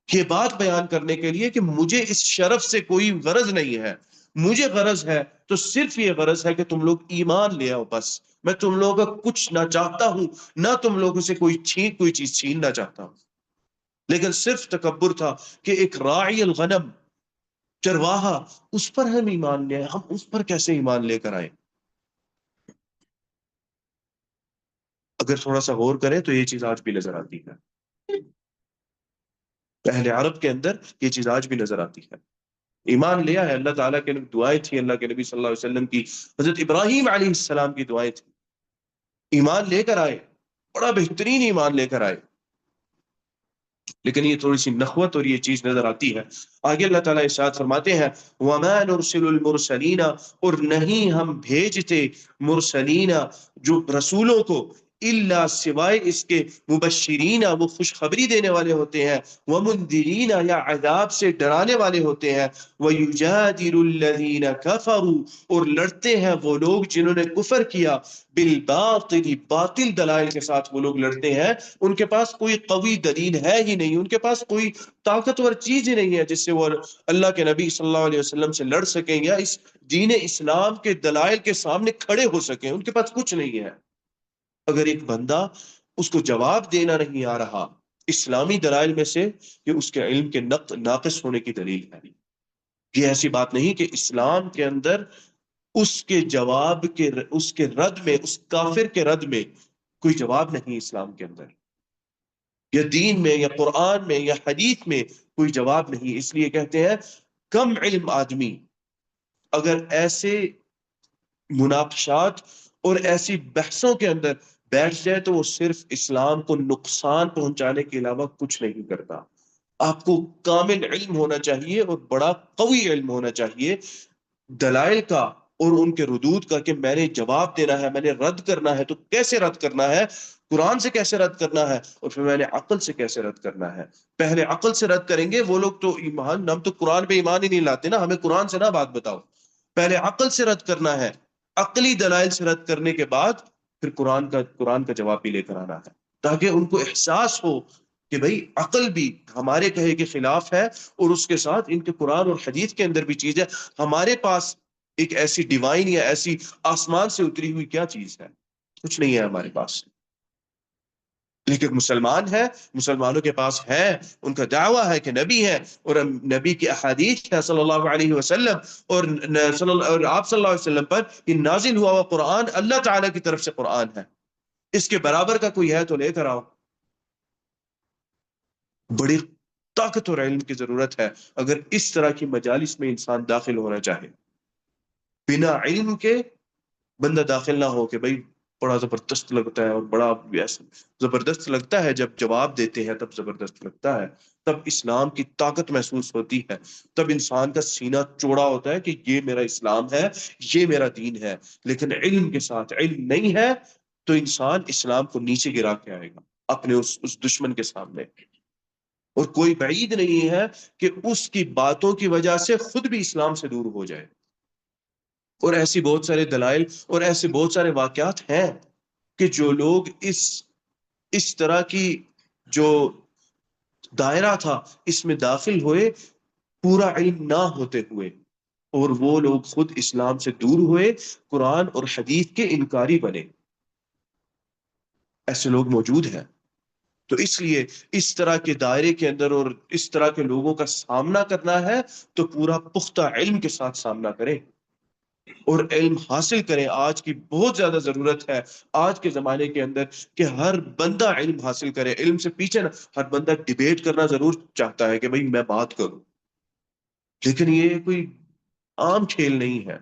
یہ بات بیان کرنے کے لیے کہ مجھے اس شرف سے کوئی غرض نہیں ہے، مجھے غرض ہے تو صرف یہ غرض ہے کہ تم لوگ ایمان لے آؤ، بس میں تم لوگوں کا کچھ نہ چاہتا ہوں، نہ تم لوگوں سے کوئی چیز چھیننا چاہتا ہوں. لیکن صرف تکبر تھا کہ ایک راعی الغنم، چرواہا، اس پر ہم ایمان لے آئے، ہم اس پر کیسے ایمان لے کر آئے؟ اگر تھوڑا سا غور کریں تو یہ چیز آج بھی نظر آتی ہے، اہل عرب کے اندر یہ چیز آج بھی نظر آتی ہے. ایمان لیا ہے، اللہ تعالیٰ کے دعائیں تھیں، اللہ کے نبی صلی اللہ علیہ وسلم کی، حضرت ابراہیم علیہ السلام کی دعائیں تھیں، ایمان لے کر آئے، بڑا بہترین ایمان لے کر آئے. لیکن یہ تھوڑی سی نخوت اور یہ چیز نظر آتی ہے. آگے اللہ تعالیٰ ارشاد فرماتے ہیں وَمَا نُرْسِلُ الْمُرْسَلِينَ، اور نہیں ہم بھیجتے مرسلین جو رسولوں کو، الا سوائے اس کے مبشرین وہ خوشخبری دینے والے ہوتے ہیں، ومنذرین یا عذاب سے ڈرانے والے ہوتے ہیں، ویجادل الذین کفروا اور لڑتے ہیں وہ لوگ جنہوں نے کفر کیا، بالباطل باطل دلائل کے ساتھ وہ لوگ لڑتے ہیں، ان کے پاس کوئی قوی دلیل ہے ہی نہیں، ان کے پاس کوئی طاقتور چیز ہی نہیں ہے جس سے وہ اللہ کے نبی صلی اللہ علیہ وسلم سے لڑ سکیں یا اس دین اسلام کے دلائل کے سامنے کھڑے ہو سکیں، ان کے پاس کچھ نہیں ہے۔ اگر ایک بندہ اس کو جواب دینا نہیں آ رہا اسلامی دلائل میں سے، یہ اس کے علم کے ناقص ہونے کی دلیل ہے۔ یہ ایسی بات نہیں کہ اسلام کے اندر اس کے جواب کے اس کے رد میں، اس کافر کے رد میں کوئی جواب نہیں اسلام کے اندر، یا دین میں یا قرآن میں یا حدیث میں کوئی جواب نہیں۔ اس لیے کہتے ہیں کم علم آدمی اگر ایسے مناقشات اور ایسی بحثوں کے اندر بیٹھ جائے تو وہ صرف اسلام کو نقصان پہنچانے کے علاوہ کچھ نہیں کرتا۔ آپ کو کامل علم ہونا چاہیے اور بڑا قوی علم ہونا چاہیے دلائل کا اور ان کے ردود کا، کہ میں نے جواب دینا ہے، میں نے رد کرنا ہے، تو کیسے رد کرنا ہے، قرآن سے کیسے رد کرنا ہے، اور پھر میں نے عقل سے کیسے رد کرنا ہے۔ پہلے عقل سے رد کریں گے وہ لوگ تو ایمان، ہم تو قرآن پہ ایمان ہی نہیں لاتے نا، ہمیں قرآن سے نہ بات بتاؤ، پہلے عقل سے رد کرنا ہے، عقلی دلائل سے رد کرنے کے بعد پھر قرآن کا جواب بھی لے کر آنا ہے، تاکہ ان کو احساس ہو کہ بھئی عقل بھی ہمارے کہے کے خلاف ہے، اور اس کے ساتھ ان کے قرآن اور حدیث کے اندر بھی چیز ہے، ہمارے پاس ایک ایسی ڈیوائن یا ایسی آسمان سے اتری ہوئی کیا چیز ہے، کچھ نہیں ہے ہمارے پاس۔ لیکن مسلمان ہے، مسلمانوں کے پاس ہے، ان کا دعویٰ ہے کہ نبی ہے، اور نبی کی احادیث ہے صلی اللہ علیہ وسلم، اور اور آپ صلی اللہ علیہ وسلم پر یہ نازل ہوا ہوا قرآن اللہ تعالیٰ کی طرف سے قرآن ہے، اس کے برابر کا کوئی ہے تو لے کر آؤ۔ بڑی طاقت اور علم کی ضرورت ہے اگر اس طرح کی مجالس میں انسان داخل ہونا چاہے۔ بنا علم کے بندہ داخل نہ ہو کہ بھئی بڑا زبردست لگتا ہے، اور بڑا زبردست لگتا ہے، جب جواب دیتے ہیں تب زبردست لگتا ہے، تب اسلام کی طاقت محسوس ہوتی ہے، تب انسان کا سینہ چوڑا ہوتا ہے کہ یہ میرا اسلام ہے، یہ میرا دین ہے۔ لیکن علم کے ساتھ علم نہیں ہے تو انسان اسلام کو نیچے گرا کے آئے گا اپنے اس دشمن کے سامنے، اور کوئی بعید نہیں ہے کہ اس کی باتوں کی وجہ سے خود بھی اسلام سے دور ہو جائے۔ اور ایسی بہت سارے دلائل اور ایسے بہت سارے واقعات ہیں کہ جو لوگ اس طرح کی جو دائرہ تھا اس میں داخل ہوئے پورا علم نہ ہوتے ہوئے، اور وہ لوگ خود اسلام سے دور ہوئے، قرآن اور حدیث کے انکاری بنے، ایسے لوگ موجود ہیں۔ تو اس لیے اس طرح کے دائرے کے اندر اور اس طرح کے لوگوں کا سامنا کرنا ہے تو پورا پختہ علم کے ساتھ سامنا کریں اور علم حاصل کریں۔ آج کی بہت زیادہ ضرورت ہے آج کے زمانے کے اندر کہ ہر بندہ علم حاصل کرے، علم سے پیچھے نہ، ہر بندہ ڈیبیٹ کرنا ضرور چاہتا ہے کہ بھئی میں بات کروں، لیکن یہ کوئی عام کھیل نہیں ہے،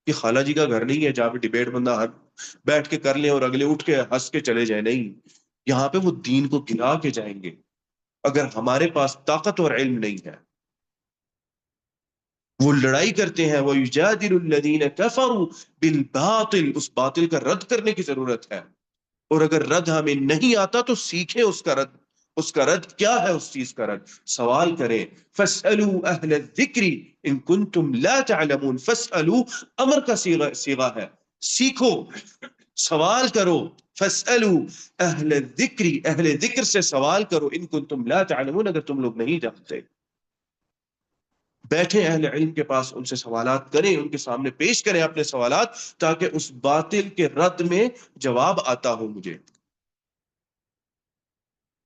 یہ خالہ جی کا گھر نہیں ہے جہاں پہ ڈیبیٹ بندہ ہر بیٹھ کے کر لیں اور اگلے اٹھ کے ہنس کے چلے جائیں، نہیں، یہاں پہ وہ دین کو گرا کے جائیں گے اگر ہمارے پاس طاقت اور علم نہیں ہے۔ وہ لڑائی کرتے ہیں، وَيُجَادِلُ الَّذِينَ كَفَرُوا بِالْبَاطِلِ، اس باطل کا رد کرنے کی ضرورت ہے، اور اگر رد ہمیں نہیں آتا تو سیکھیں اس کا رد۔ اس کا رد کیا ہے؟ اس چیز کا رد سوال کریں۔ فَاسْأَلُوا أَهْلَ الذِّكْرِ إِن كُنتُمْ لَا تَعْلَمُونَ، فَاسْأَلُوا امر کا صیغہ ہے، سیکھو، سوال کرو۔ فَاسْأَلُوا أَهْلَ الذِّكْرِ، اہل ذکر سے سوال کرو، إِن كُنتُمْ لَا تَعْلَمُونَ، اگر تم لوگ نہیں جانتے۔ بیٹھے اہل علم کے پاس، ان سے سوالات کریں، ان کے سامنے پیش کریں اپنے سوالات، تاکہ اس باطل کے رد میں جواب آتا ہو مجھے۔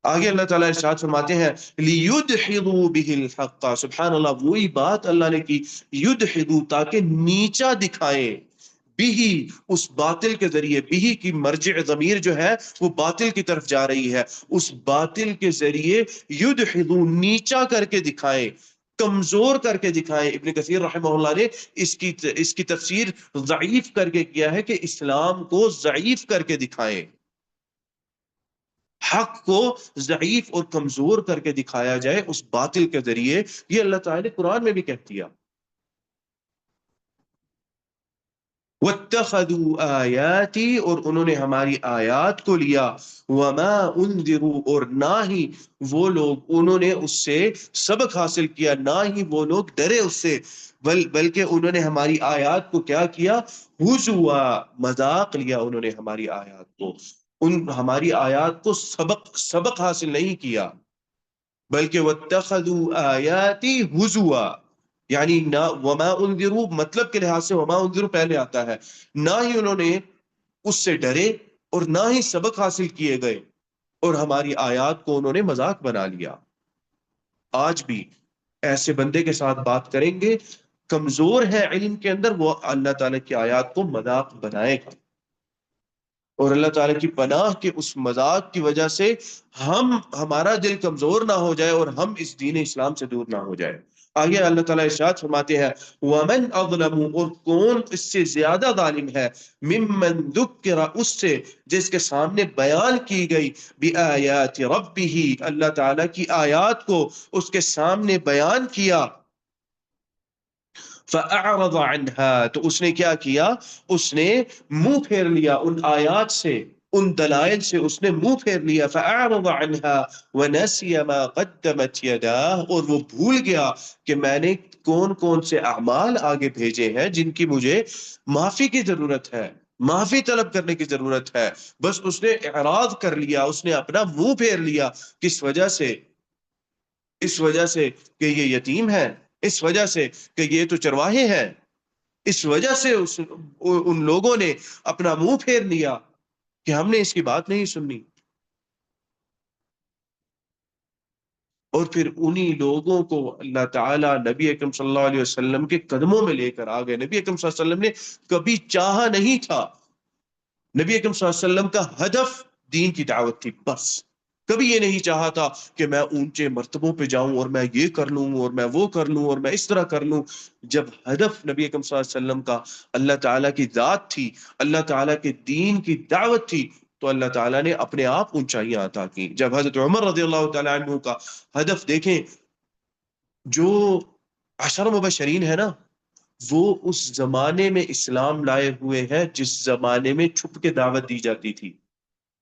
آگے اللہ تعالیٰ ارشاد فرماتے ہیں لِيُدْحِضُوا بِهِ الْحَقَّ، سبحان اللہ، وہی بات اللہ نے کی، یدحضوا، تاکہ نیچا دکھائیں، بھی اس باطل کے ذریعے، بھی کی مرجع ضمیر جو ہے وہ باطل کی طرف جا رہی ہے، اس باطل کے ذریعے یدحضوا، نیچا کر کے دکھائیں، کمزور کر کے دکھائیں۔ ابن کثیر رحمہ اللہ نے اس کی تفسیر ضعیف کر کے کیا ہے کہ اسلام کو ضعیف کر کے دکھائیں، حق کو ضعیف اور کمزور کر کے دکھایا جائے اس باطل کے ذریعے۔ یہ اللہ تعالیٰ نے قرآن میں بھی کہہ دیا۔ وَاتَّخَذُوا آیَاتِي، اور انہوں نے ہماری آیات کو لیا، وَمَا أُنذِرُوا، اور نہ ہی وہ لوگ انہوں نے اس سے سبق حاصل کیا، نہ ہی وہ لوگ ڈرے اس سے، بلکہ انہوں نے ہماری آیات کو کیا کیا؟ ہزوا، مذاق لیا انہوں نے ہماری آیات کو، ہماری آیات کو سبق حاصل نہیں کیا، بلکہ وَاتَّخَذُوا آیَاتِي ہزوا، یعنی نہ وما انذروا مطلب کے لحاظ سے وما انذروا پہلے آتا ہے، نہ ہی انہوں نے اس سے ڈرے اور نہ ہی سبق حاصل کیے گئے، اور ہماری آیات کو انہوں نے مذاق بنا لیا۔ آج بھی ایسے بندے کے ساتھ بات کریں گے، کمزور ہے علم کے اندر، وہ اللہ تعالیٰ کی آیات کو مذاق بنائے گا، اور اللہ تعالیٰ کی پناہ کے اس مذاق کی وجہ سے ہمارا دل کمزور نہ ہو جائے اور ہم اس دین اسلام سے دور نہ ہو جائے۔ آگے اللہ تعالیٰ ارشاد فرماتے ہیں وَمَنْ أَظْلَمُ، اور کون اس سے زیادہ ظالم ہے، ممن ذکر، اس سے جس کے سامنے بیان کی گئی، بِآیَاتِ رَبِّهِ، اللہ تعالیٰ کی آیات کو اس کے سامنے بیان کیا، فَأَعْرَضَ عَنْهَا، تو اس نے کیا کیا؟ اس نے منہ پھیر لیا ان آیات سے، ان دلائل سے اس نے منہ پھیر لیا، فَأَعْرَضَ عَنْهَا وَنَسِيَ مَا قَدَّمَتْ يَدَاهُ، اور وہ بھول گیا کہ میں نے کون کون سے اعمال آگے بھیجے ہیں جن کی مجھے معافی کی ضرورت ہے، معافی طلب کرنے کی ضرورت ہے، بس اس نے اعراض کر لیا، اس نے اپنا منہ پھیر لیا۔ کس وجہ سے؟ اس وجہ سے کہ یہ یتیم ہے، اس وجہ سے کہ یہ تو چرواہے ہیں، اس وجہ سے ان لوگوں نے اپنا منہ پھیر لیا کہ ہم نے اس کی بات نہیں سننی، اور پھر انہی لوگوں کو اللہ تعالیٰ نبی اکرم صلی اللہ علیہ وسلم کے قدموں میں لے کر آ گئے۔ نبی اکرم صلی اللہ علیہ وسلم نے کبھی چاہا نہیں تھا، نبی اکرم صلی اللہ علیہ وسلم کا ہدف دین کی دعوت تھی، بس کبھی یہ نہیں چاہا تھا کہ میں اونچے مرتبوں پہ جاؤں اور میں یہ کر لوں اور میں وہ کر لوں اور میں اس طرح کر لوں۔ جب ہدف نبی اکرم صلی اللہ علیہ وسلم کا اللہ تعالیٰ کی ذات تھی، اللہ تعالیٰ کے دین کی دعوت تھی، تو اللہ تعالیٰ نے اپنے آپ اونچائیاں عطا کی۔ جب حضرت عمر رضی اللہ تعالیٰ عنہ کا ہدف دیکھیں، جو عشر مبشرین ہے نا، وہ اس زمانے میں اسلام لائے ہوئے ہیں جس زمانے میں چھپ کے دعوت دی جاتی تھی،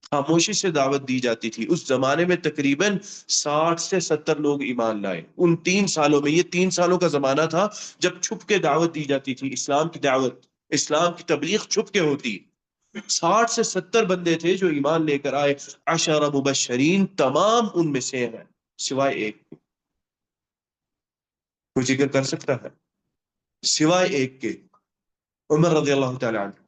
خاموشی سے دعوت دی جاتی تھی۔ اس زمانے میں تقریباً 60 سے 70 لوگ ایمان لائے ان 3 سالوں میں۔ یہ 3 سالوں کا زمانہ تھا جب چھپ کے دعوت دی جاتی تھی، اسلام کی دعوت، اسلام کی تبلیغ چھپ کے ہوتی۔ 60 سے 70 بندے تھے جو ایمان لے کر آئے، عشر مبشرین تمام ان میں سے ہیں سوائے ایک۔ کوئی ذکر کر سکتا ہے؟ سوائے ایک کے، عمر رضی اللہ تعالیٰ عنہ۔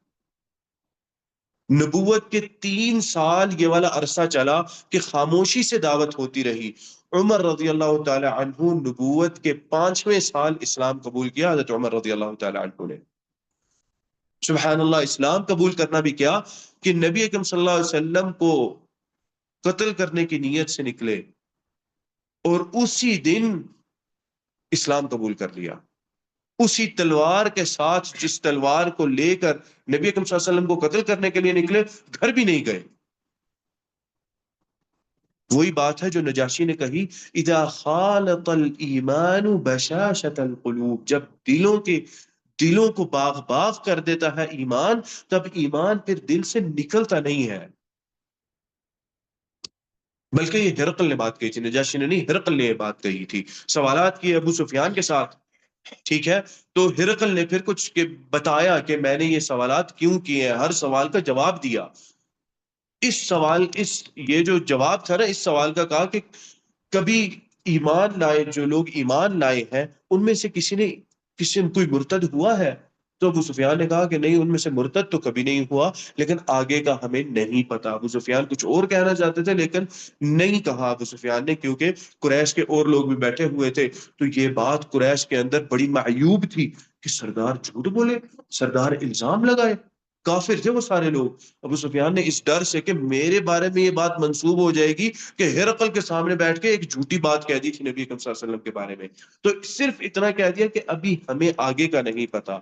نبوت کے 3 سال یہ والا عرصہ چلا کہ خاموشی سے دعوت ہوتی رہی۔ عمر رضی اللہ تعالی عنہ نبوت کے 5ویں سال اسلام قبول کیا، حضرت عمر رضی اللہ تعالی عنہ نے۔ سبحان اللہ، اسلام قبول کرنا بھی کیا کہ نبی اکرم صلی اللہ علیہ وسلم کو قتل کرنے کی نیت سے نکلے اور اسی دن اسلام قبول کر لیا، اسی تلوار کے ساتھ جس تلوار کو لے کر نبی اکرم صلی اللہ علیہ وسلم کو قتل کرنے کے لیے نکلے، گھر بھی نہیں گئے۔ وہی بات ہے جو نجاشی نے کہی، اذا خالط الایمان بشاشۃ القلوب، جب دلوں کو باغ باغ کر دیتا ہے ایمان، تب ایمان پھر دل سے نکلتا نہیں ہے۔ بلکہ یہ ہرقل نے بات کہی تھی، نجاشی نے نہیں، ہرقل نے یہ بات کہی تھی۔ سوالات کیے ابو سفیان کے ساتھ، ٹھیک ہے، تو ہرقل نے پھر کچھ بتایا کہ میں نے یہ سوالات کیوں کیے ہیں، ہر سوال کا جواب دیا۔ یہ جو جواب تھا نا اس سوال کا، کہا کہ کبھی ایمان لائے، جو لوگ ایمان لائے ہیں ان میں سے کسی نے کوئی مرتد ہوا ہے؟ تو ابو سفیان نے کہا کہ نہیں، ان میں سے مرتد تو کبھی نہیں ہوا، لیکن آگے کا ہمیں نہیں پتا۔ ابو سفیان کچھ اور کہنا چاہتے تھے لیکن نہیں کہا ابو سفیان نے، کیونکہ قریش کے اور لوگ بھی بیٹھے ہوئے تھے، تو یہ بات قریش کے اندر بڑی معیوب تھی کہ سردار جھوٹ بولے، سردار الزام لگائے۔ کافر تھے وہ سارے لوگ۔ ابو سفیان نے اس ڈر سے کہ میرے بارے میں یہ بات منسوب ہو جائے گی کہ ہرقل کے سامنے بیٹھ کے ایک جھوٹی بات کہہ دی تھی نبی اکرم صلی اللہ علیہ وسلم کے بارے میں، تو صرف اتنا کہہ دیا کہ ابھی ہمیں آگے کا نہیں پتا۔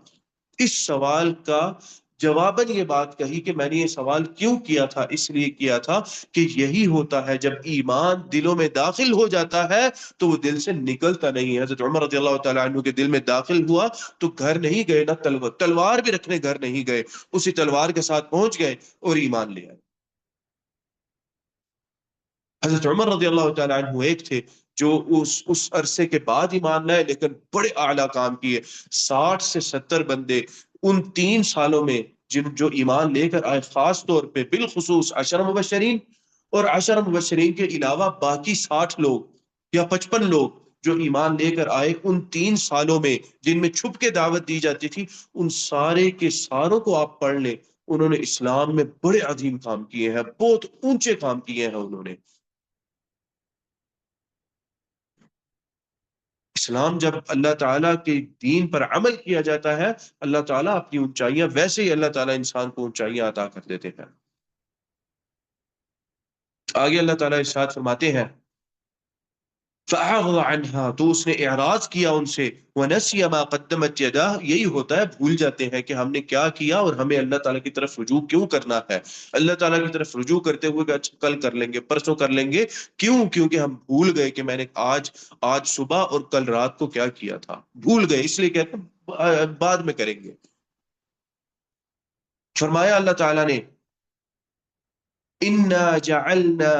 اس سوال کا جواباً یہ بات کہی کہ میں نے یہ سوال کیوں کیا تھا، اس لیے کیا تھا کہ یہی ہوتا ہے جب ایمان دلوں میں داخل ہو جاتا ہے تو وہ دل سے نکلتا نہیں ہے۔ حضرت عمر رضی اللہ تعالیٰ عنہ کے دل میں داخل ہوا تو گھر نہیں گئے، نہ تلوار بھی رکھنے گھر نہیں گئے، اسی تلوار کے ساتھ پہنچ گئے اور ایمان لے آئے۔ حضرت عمر رضی اللہ تعالیٰ عنہ ایک تھے جو اس عرصے کے بعد ایمان لائے، لیکن بڑے اعلیٰ کام کیے۔ 60 سے 70 بندے ان 3 سالوں میں جو ایمان لے کر آئے، خاص طور پہ بالخصوص 10 مبشرین، اور 10 مبشرین کے علاوہ باقی 60 لوگ یا 55 لوگ جو ایمان لے کر آئے ان 3 سالوں میں، جن میں چھپ کے دعوت دی جاتی تھی، ان سارے کے ساروں کو آپ پڑھ لیں، انہوں نے اسلام میں بڑے عظیم کام کیے ہیں، بہت اونچے کام کیے ہیں انہوں نے۔ اسلام جب اللہ تعالیٰ کے دین پر عمل کیا جاتا ہے، اللہ تعالیٰ اپنی اونچائیاں، ویسے ہی اللہ تعالیٰ انسان کو اونچائیاں عطا کر دیتے ہیں۔ آگے اللہ تعالیٰ ارشاد فرماتے ہیں فَأَعْرَضَ عَنْهَا، تو اس نے اعراض کیا ان سے، وَنَسِيَ مَا قَدَّمَتْ يَدَاهُ، یہی ہوتا ہے بھول جاتے ہیں کہ ہم نے کیا کیا اور ہمیں اللہ تعالیٰ کی طرف رجوع کیوں کرنا ہے۔ اللہ تعالیٰ کی طرف رجوع کرتے ہوئے کہ اچھا کل کر لیں گے، پرسوں کر لیں گے، کیوں؟ کیونکہ ہم بھول گئے کہ میں نے آج صبح اور کل رات کو کیا کیا تھا، بھول گئے، اس لیے کہتے ہیں بعد میں کریں گے۔ فرمایا اللہ تعالیٰ نے انا جعلنا،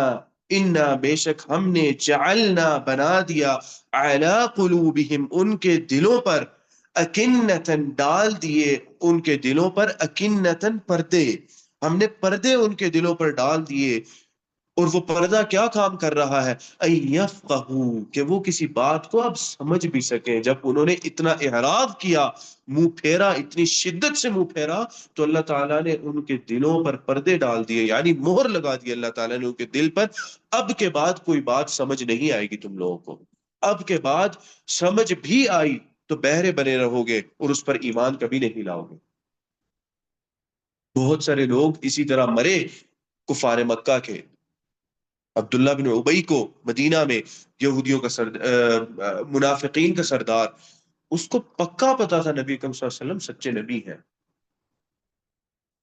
انا بے شک ہم نے، جعلنا بنا دیا، علی قلوبہم ان کے دلوں پر، اکنتن ڈال دیے ان کے دلوں پر، اکنتن پردے، ہم نے پردے ان کے دلوں پر ڈال دیے۔ اور وہ پردہ کیا کام کر رہا ہے؟ ان یفقہوا، کہ وہ کسی بات کو اب سمجھ بھی سکیں۔ جب انہوں نے اتنا اعراض کیا، منہ پھیرا، اتنی شدت سے منہ پھیرا، تو اللہ تعالیٰ نے ان کے دلوں پر پردے ڈال دیے، یعنی مہر لگا دی اللہ تعالیٰ نے ان کے دل پر۔ اب کے بعد کوئی بات سمجھ نہیں آئے گی تم لوگوں کو، اب کے بعد سمجھ بھی آئی تو بہرے بنے رہو گے اور اس پر ایمان کبھی نہیں لاؤ گے۔ بہت سارے لوگ اسی طرح مرے کفار مکہ کے۔ عبداللہ بن ابئی کو مدینہ میں یہودیوں کا منافقین کا سردار، اس کو پکا پتا تھا نبی اکرم صلی اللہ علیہ وسلم سچے نبی ہیں،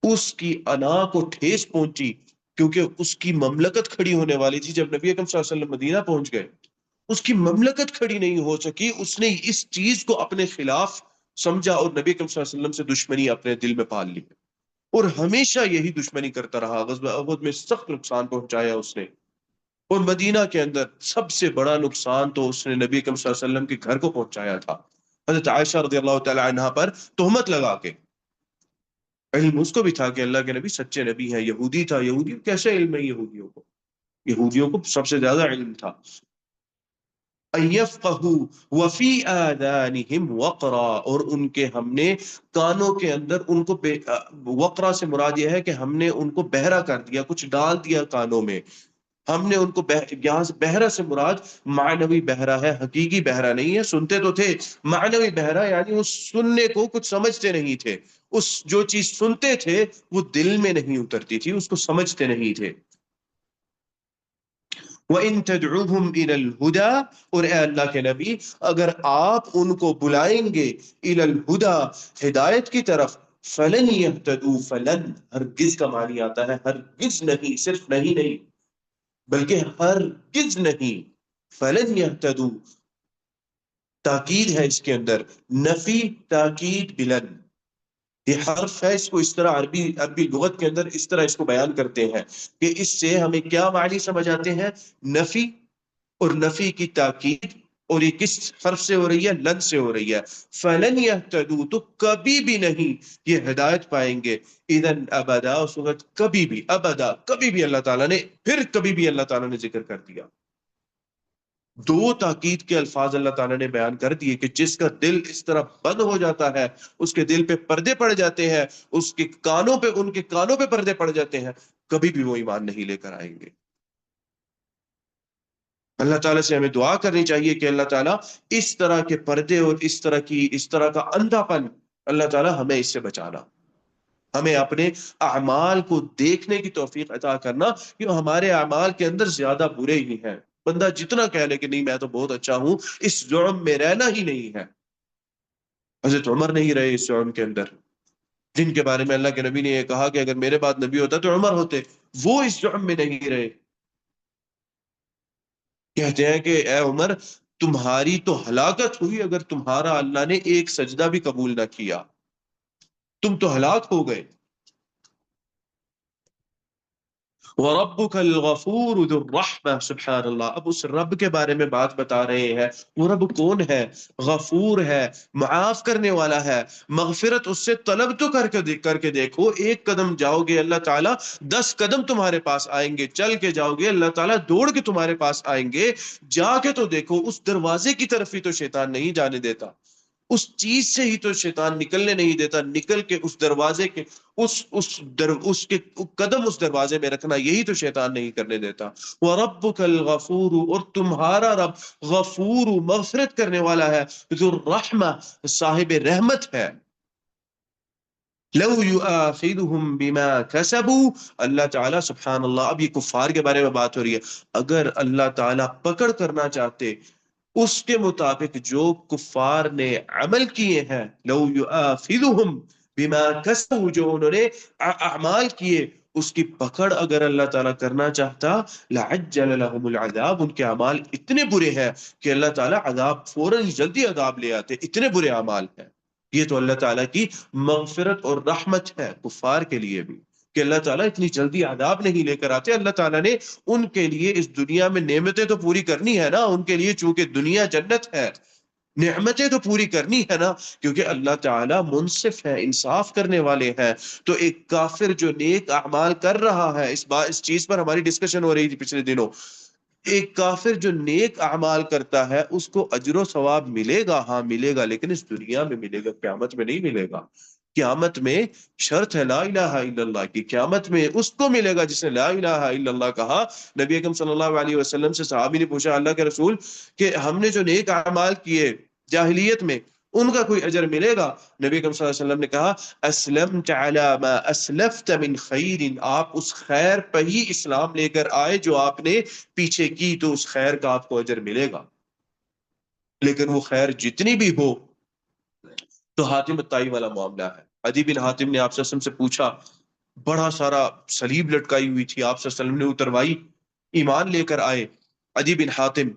اس کی انا کو ٹھیس پہنچی کیونکہ اس کی مملکت کھڑی ہونے والی تھی۔ جب نبی اکرم صلی اللہ علیہ وسلم مدینہ پہنچ گئے، اس کی مملکت کھڑی نہیں ہو سکی، اس نے اس چیز کو اپنے خلاف سمجھا اور نبی اکرم صلی اللہ علیہ وسلم سے دشمنی اپنے دل میں پال لی، اور ہمیشہ یہی دشمنی کرتا رہا۔ غزوہ احد میں سخت نقصان پہنچایا اس نے، اور مدینہ کے اندر سب سے بڑا نقصان تو اس نے نبی اکرم صلی اللہ علیہ وسلم کے گھر کو پہنچایا تھا، حضرت عائشہ رضی اللہ تعالی عنہا پر تہمت لگا کے۔ علم اس کو بھی تھا کہ اللہ کے نبی سچے نبی ہیں، یہودی تھا، یہودی کیسے علم ہے یہودیوں کو؟ یہودیوں کو سب سے زیادہ علم تھا۔ اَيَفْقَهُوا وَفِي آذَانِهِمْ وَقْرًا، اور ان کے ہم نے کانوں کے اندر ان کو وقرا سے مراد یہ ہے کہ ہم نے ان کو بہرا کر دیا، کچھ ڈال دیا کانوں میں، ہم نے ان کو یہاں سے بہرا سے مراد معنوی بہرا ہے، حقیقی بہرا نہیں ہے، سنتے تو تھے، معنوی بہرا یعنی اس سننے کو کچھ سمجھتے نہیں تھے، اس جو چیز سنتے تھے وہ دل میں نہیں اترتی تھی، اس کو سمجھتے نہیں تھے۔ وَإِن تَدْعُوهُمْ إِلَى الْهُدَى، اور اے اللہ کے نبی اگر آپ ان کو بلائیں گے إِلَى الْهُدَى، ہدایت کی طرف، فَلَنْ يَهْتَدُوا، فَلَنْ ہرگز کا معنی آتا ہے ہرگز نہیں، صرف نہیں بلکہ ہرگز نہیں، فَلَنْ يَهْتَدُوا تاکید ہے اس کے اندر، نفی تاکید بلن، یہ حرف ہے، اس کو اس طرح عربی لغت کے اندر اس طرح اس کو بیان کرتے ہیں کہ اس سے ہمیں کیا معنی سمجھ آتے ہیں؟ نفی، اور نفی کی تاکید، اور یہ کس حرف سے ہو رہی ہے؟ لن سے ہو رہی ہے۔ فَلَنْ يَهْتَدُوا، تو کبھی بھی نہیں یہ ہدایت پائیں گے، اِذًا ابدا، اس وقت کبھی بھی، ابدا کبھی بھی، اللہ تعالیٰ نے پھر کبھی بھی اللہ تعالیٰ نے ذکر کر دیا، دو تاکید کے الفاظ اللہ تعالیٰ نے بیان کر دیے کہ جس کا دل اس طرح بند ہو جاتا ہے، اس کے دل پہ پردے پڑ جاتے ہیں، اس کے کانوں پہ، ان کے کانوں پہ پردے پڑ جاتے ہیں، کبھی بھی وہ ایمان نہیں لے کر آئیں گے۔ اللہ تعالیٰ سے ہمیں دعا کرنی چاہیے کہ اللہ تعالیٰ اس طرح کے پردے اور اس طرح کا اندھا پن، اللہ تعالیٰ ہمیں اس سے بچانا، ہمیں اپنے اعمال کو دیکھنے کی توفیق عطا کرنا کہ ہمارے اعمال کے اندر زیادہ برے ہی ہیں۔ بندہ جتنا کہہ لے کہ نہیں میں تو بہت اچھا ہوں، اس جرم میں رہنا ہی نہیں ہے۔ حضرت عمر نہیں رہے اس جرم کے اندر، جن کے بارے میں اللہ کے نبی نے یہ کہا کہ اگر میرے بعد نبی ہوتا تو عمر ہوتے، وہ اس جرم میں نہیں رہے۔ کہتے ہیں کہ اے عمر، تمہاری تو ہلاکت ہوئی اگر تمہارا اللہ نے ایک سجدہ بھی قبول نہ کیا، تم تو ہلاک ہو گئے۔ وَرَبُّكَ الْغَفُورُ ذُو الرَّحْمَةِ، سبحان اللہ، اب اس رب کے بارے میں بات بتا رہے ہیں۔ وہ رب کون ہے؟ غفور ہے، معاف کرنے والا ہے، مغفرت اس سے طلب تو کر کے دیکھو۔ ایک قدم جاؤ گے اللہ تعالیٰ 10 قدم تمہارے پاس آئیں گے، چل کے جاؤ گے اللہ تعالیٰ دوڑ کے تمہارے پاس آئیں گے۔ جا کے تو دیکھو، اس دروازے کی طرف ہی تو شیطان نہیں جانے دیتا، اس چیز سے ہی تو شیطان نکلنے نہیں دیتا، نکل کے اس دروازے کے اس کے قدم اس دروازے میں رکھنا، یہی تو شیطان نہیں کرنے دیتا۔ وَرَبُّكَ الْغَفُورُ، اور تمہارا رب غفور، مغفرت کرنے والا ہے، ذو الرحمہ، صاحب رحمت ہے۔ لو یؤاخذہم بما کسبوا، اللہ تعالیٰ سبحان اللہ، اب یہ کفار کے بارے میں بات ہو رہی ہے، اگر اللہ تعالیٰ پکڑ کرنا چاہتے اس کے مطابق جو کفار نے عمل کیے ہیں، لو یؤاخذہم بما کسبوا، جو انہوں نے اعمال کیے، اس کی پکڑ اگر اللہ تعالیٰ کرنا چاہتا، لعجل لهم العذاب، ان کے اعمال اتنے برے ہیں کہ اللہ تعالیٰ عذاب فوراً جلدی عذاب لے آتے، اتنے برے اعمال ہیں۔ یہ تو اللہ تعالیٰ کی مغفرت اور رحمت ہے کفار کے لیے بھی، کہ اللہ تعالیٰ اتنی جلدی عذاب نہیں لے کر آتے۔ اللہ تعالیٰ نے ان کے لیے اس دنیا میں نعمتیں تو پوری کرنی ہے نا، ان کے لیے چونکہ دنیا جنت ہے، نعمتیں تو پوری کرنی ہے نا، کیونکہ اللہ تعالیٰ منصف ہے، انصاف کرنے والے ہیں۔ تو ایک کافر جو نیک اعمال کر رہا ہے، اس چیز پر ہماری ڈسکشن ہو رہی تھی پچھلے دنوں، ایک کافر جو نیک اعمال کرتا ہے اس کو اجر و ثواب ملے گا، ہاں ملے گا، لیکن اس دنیا میں ملے گا، قیامت میں نہیں ملے گا۔ قیامت میں شرط ہے لا الہ الا اللہ کی، قیامت میں اس کو ملے گا جس نے لا الہ الا اللہ کہا۔ نبی اکرم صلی اللہ علیہ وسلم سے صحابی نے پوچھا اللہ کے رسول کہ ہم نے جو نیک اعمال کیے جاہلیت میں، ان کا کوئی اجر ملے گا؟ نبی اکرم صلی اللہ علیہ وسلم نے کہا اسلمت علی ما اسلفت من خیر، آپ اس خیر پہ ہی اسلام لے کر آئے جو آپ نے پیچھے کی، تو اس خیر کا آپ کو اجر ملے گا۔ لیکن وہ خیر جتنی بھی ہو، تو حاتم الطائی والا معاملہ ہے۔ عدی بن حاتم نے آپ صلی اللہ علیہ وسلم سے پوچھا، بڑا سارا صلیب لٹکائی ہوئی تھی، آپ صلی اللہ علیہ وسلم نے اتروائی، ایمان لے کر آئے عدی بن حاتم،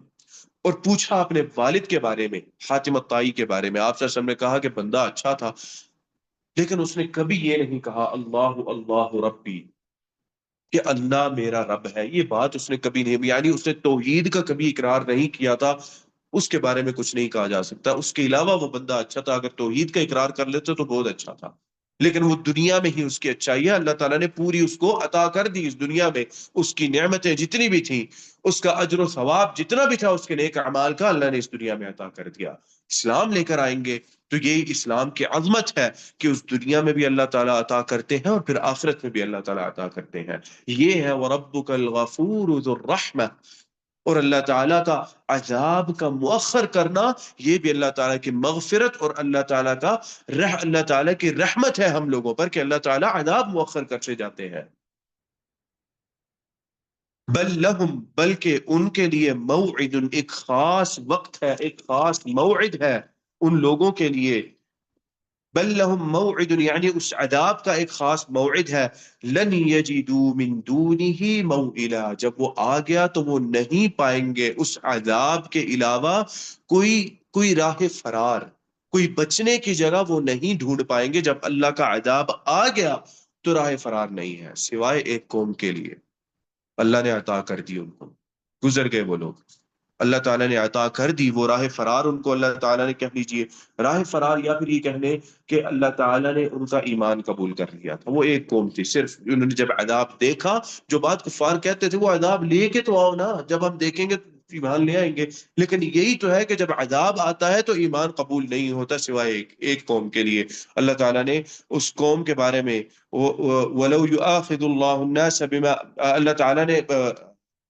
اور پوچھا اپنے والد کے بارے میں، حاتم الطائی کے بارے میں۔ آپ صلی اللہ علیہ وسلم نے کہا کہ بندہ اچھا تھا، لیکن اس نے کبھی یہ نہیں کہا اللہ اللہ ربی، کہ اللہ میرا رب ہے، یہ بات اس نے کبھی نہیں، یعنی اس نے توحید کا کبھی اقرار نہیں کیا تھا، اس کے بارے میں کچھ نہیں کہا جا سکتا۔ اس کے علاوہ وہ بندہ اچھا تھا، اگر توحید کا اقرار کر لیتے تو بہت اچھا تھا، لیکن وہ دنیا میں ہی اس کی اچھائی ہے، اللہ تعالیٰ نے پوری اس کو عطا کر دی اس دنیا میں، اس کی نعمتیں جتنی بھی تھیں، اس کا اجر و ثواب جتنا بھی تھا اس کے نیک اعمال کا، اللہ نے اس دنیا میں عطا کر دیا۔ اسلام لے کر آئیں گے تو یہی اسلام کی عظمت ہے کہ اس دنیا میں بھی اللہ تعالیٰ عطا کرتے ہیں اور پھر آخرت میں بھی اللہ تعالیٰ عطا کرتے ہیں۔ یہ ہے وَرَبُّكَ الْغَفُورُ ذُو الرَّحْمَةِ، اور اللہ تعالیٰ کا عذاب کا مؤخر کرنا، یہ بھی اللہ تعالیٰ کی مغفرت اور اللہ تعالیٰ کا اللہ تعالیٰ کی رحمت ہے ہم لوگوں پر، کہ اللہ تعالیٰ عذاب مؤخر کرتے جاتے ہیں۔ بل لہم، بلکہ ان کے لیے موعد، ایک خاص وقت ہے، ایک خاص موعد ہے ان لوگوں کے لیے۔ بل لہم موعد، یعنی اس عذاب کا ایک خاص موعد ہے۔ لن یجدوا من دونہ موئلا، جب وہ آ گیا تو وہ نہیں پائیں گے اس عذاب کے علاوہ کوئی راہ فرار، کوئی بچنے کی جگہ وہ نہیں ڈھونڈ پائیں گے۔ جب اللہ کا عذاب آ گیا تو راہ فرار نہیں ہے سوائے ایک قوم کے لیے، اللہ نے عطا کر دی، ان کو گزر گئے وہ لوگ، اللہ تعالیٰ نے عطا کر دی وہ راہ فرار ان کو۔ اللہ تعالیٰ نے کہہ لیجیے راہ فرار، یا پھر یہ کہنے کہ اللہ تعالیٰ نے ان کا ایمان قبول کر لیا تھا۔ وہ ایک قوم تھی، صرف انہوں نے جب عذاب دیکھا، جو بات کفار کہتے تھے وہ عذاب لے کے تو آؤ نا، جب ہم دیکھیں گے تو ایمان لے آئیں گے، لیکن یہی تو ہے کہ جب عذاب آتا ہے تو ایمان قبول نہیں ہوتا سوائے ایک قوم کے لیے۔ اللہ تعالیٰ نے اس قوم کے بارے میں وَلَوْ يُؤَاخِذُ اللَّهُ النَّاسَ بِمَا، اللہ تعالیٰ نے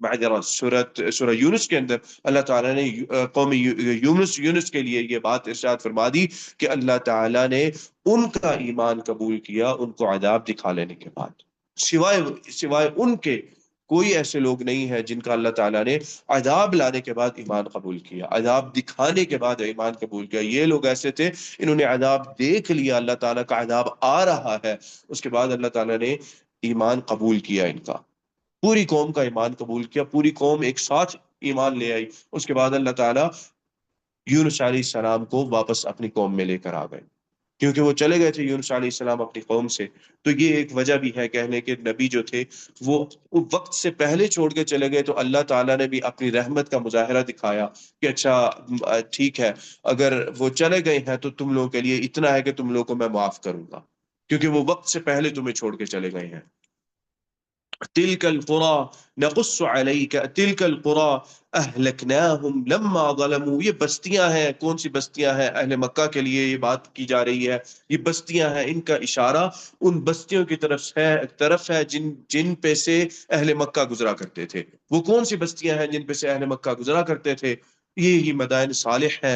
معذرت سورہ یونس کے اندر اللہ تعالیٰ نے قوم یونس کے لیے یہ بات ارشاد فرما دی کہ اللہ تعالیٰ نے ان کا ایمان قبول کیا ان کو عذاب دکھا لینے کے بعد، سوائے ان کے کوئی ایسے لوگ نہیں ہیں جن کا اللہ تعالیٰ نے عذاب لانے کے بعد ایمان قبول کیا، عذاب دکھانے کے بعد ایمان قبول کیا۔ یہ لوگ ایسے تھے، انہوں نے عذاب دیکھ لیا، اللہ تعالیٰ کا عذاب آ رہا ہے، اس کے بعد اللہ تعالیٰ نے ایمان قبول کیا ان کا، پوری قوم کا ایمان قبول کیا، پوری قوم ایک ساتھ ایمان لے آئی۔ اس کے بعد اللہ تعالیٰ یونس علیہ السلام کو واپس اپنی قوم میں لے کر آ گئے، کیونکہ وہ چلے گئے تھے یونس علیہ السلام اپنی قوم سے۔ تو یہ ایک وجہ بھی ہے کہنے کے نبی جو تھے وہ وقت سے پہلے چھوڑ کے چلے گئے، تو اللہ تعالیٰ نے بھی اپنی رحمت کا مظاہرہ دکھایا کہ اچھا ٹھیک ہے، اگر وہ چلے گئے ہیں تو تم لوگوں کے لیے اتنا ہے کہ تم لوگوں کو میں معاف کروں گا، کیونکہ وہ وقت سے پہلے تمہیں چھوڑ کے چلے گئے ہیں۔ تلك القرى نقص عليك تلك القرى اهلكناهم لما ظلموا، یہ بستیاں ہیں، کون سی بستیاں ہیں؟ اہل مکہ کے لیے یہ بات کی جا رہی ہے، یہ بستیاں ہیں، ان کا اشارہ ان بستیوں کی طرف ہے جن پہ سے اہل مکہ گزرا کرتے تھے۔ وہ کون سی بستیاں ہیں جن پہ سے اہل مکہ گزرا کرتے تھے؟ یہی مدائن صالح ہے،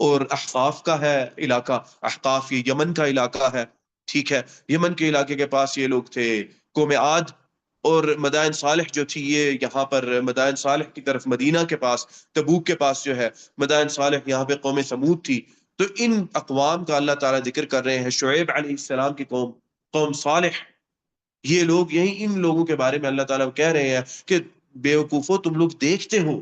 اور احقاف کا ہے علاقہ، احقاف یہ یمن کا علاقہ ہے، ٹھیک ہے، یمن کے علاقے کے پاس یہ لوگ تھے، قوم عاد۔ اور مدائن صالح جو تھی یہ یہاں پر مدائن صالح کی طرف مدینہ کے پاس، تبوک کے پاس جو ہے مدائن صالح، یہاں پہ قوم سمود تھی۔ تو ان اقوام کا اللہ تعالیٰ ذکر کر رہے ہیں، شعیب علیہ السلام کی قوم، قوم صالح، یہ لوگ، یہی ان لوگوں کے بارے میں اللہ تعالیٰ کہہ رہے ہیں کہ بیوقوفو تم لوگ دیکھتے ہو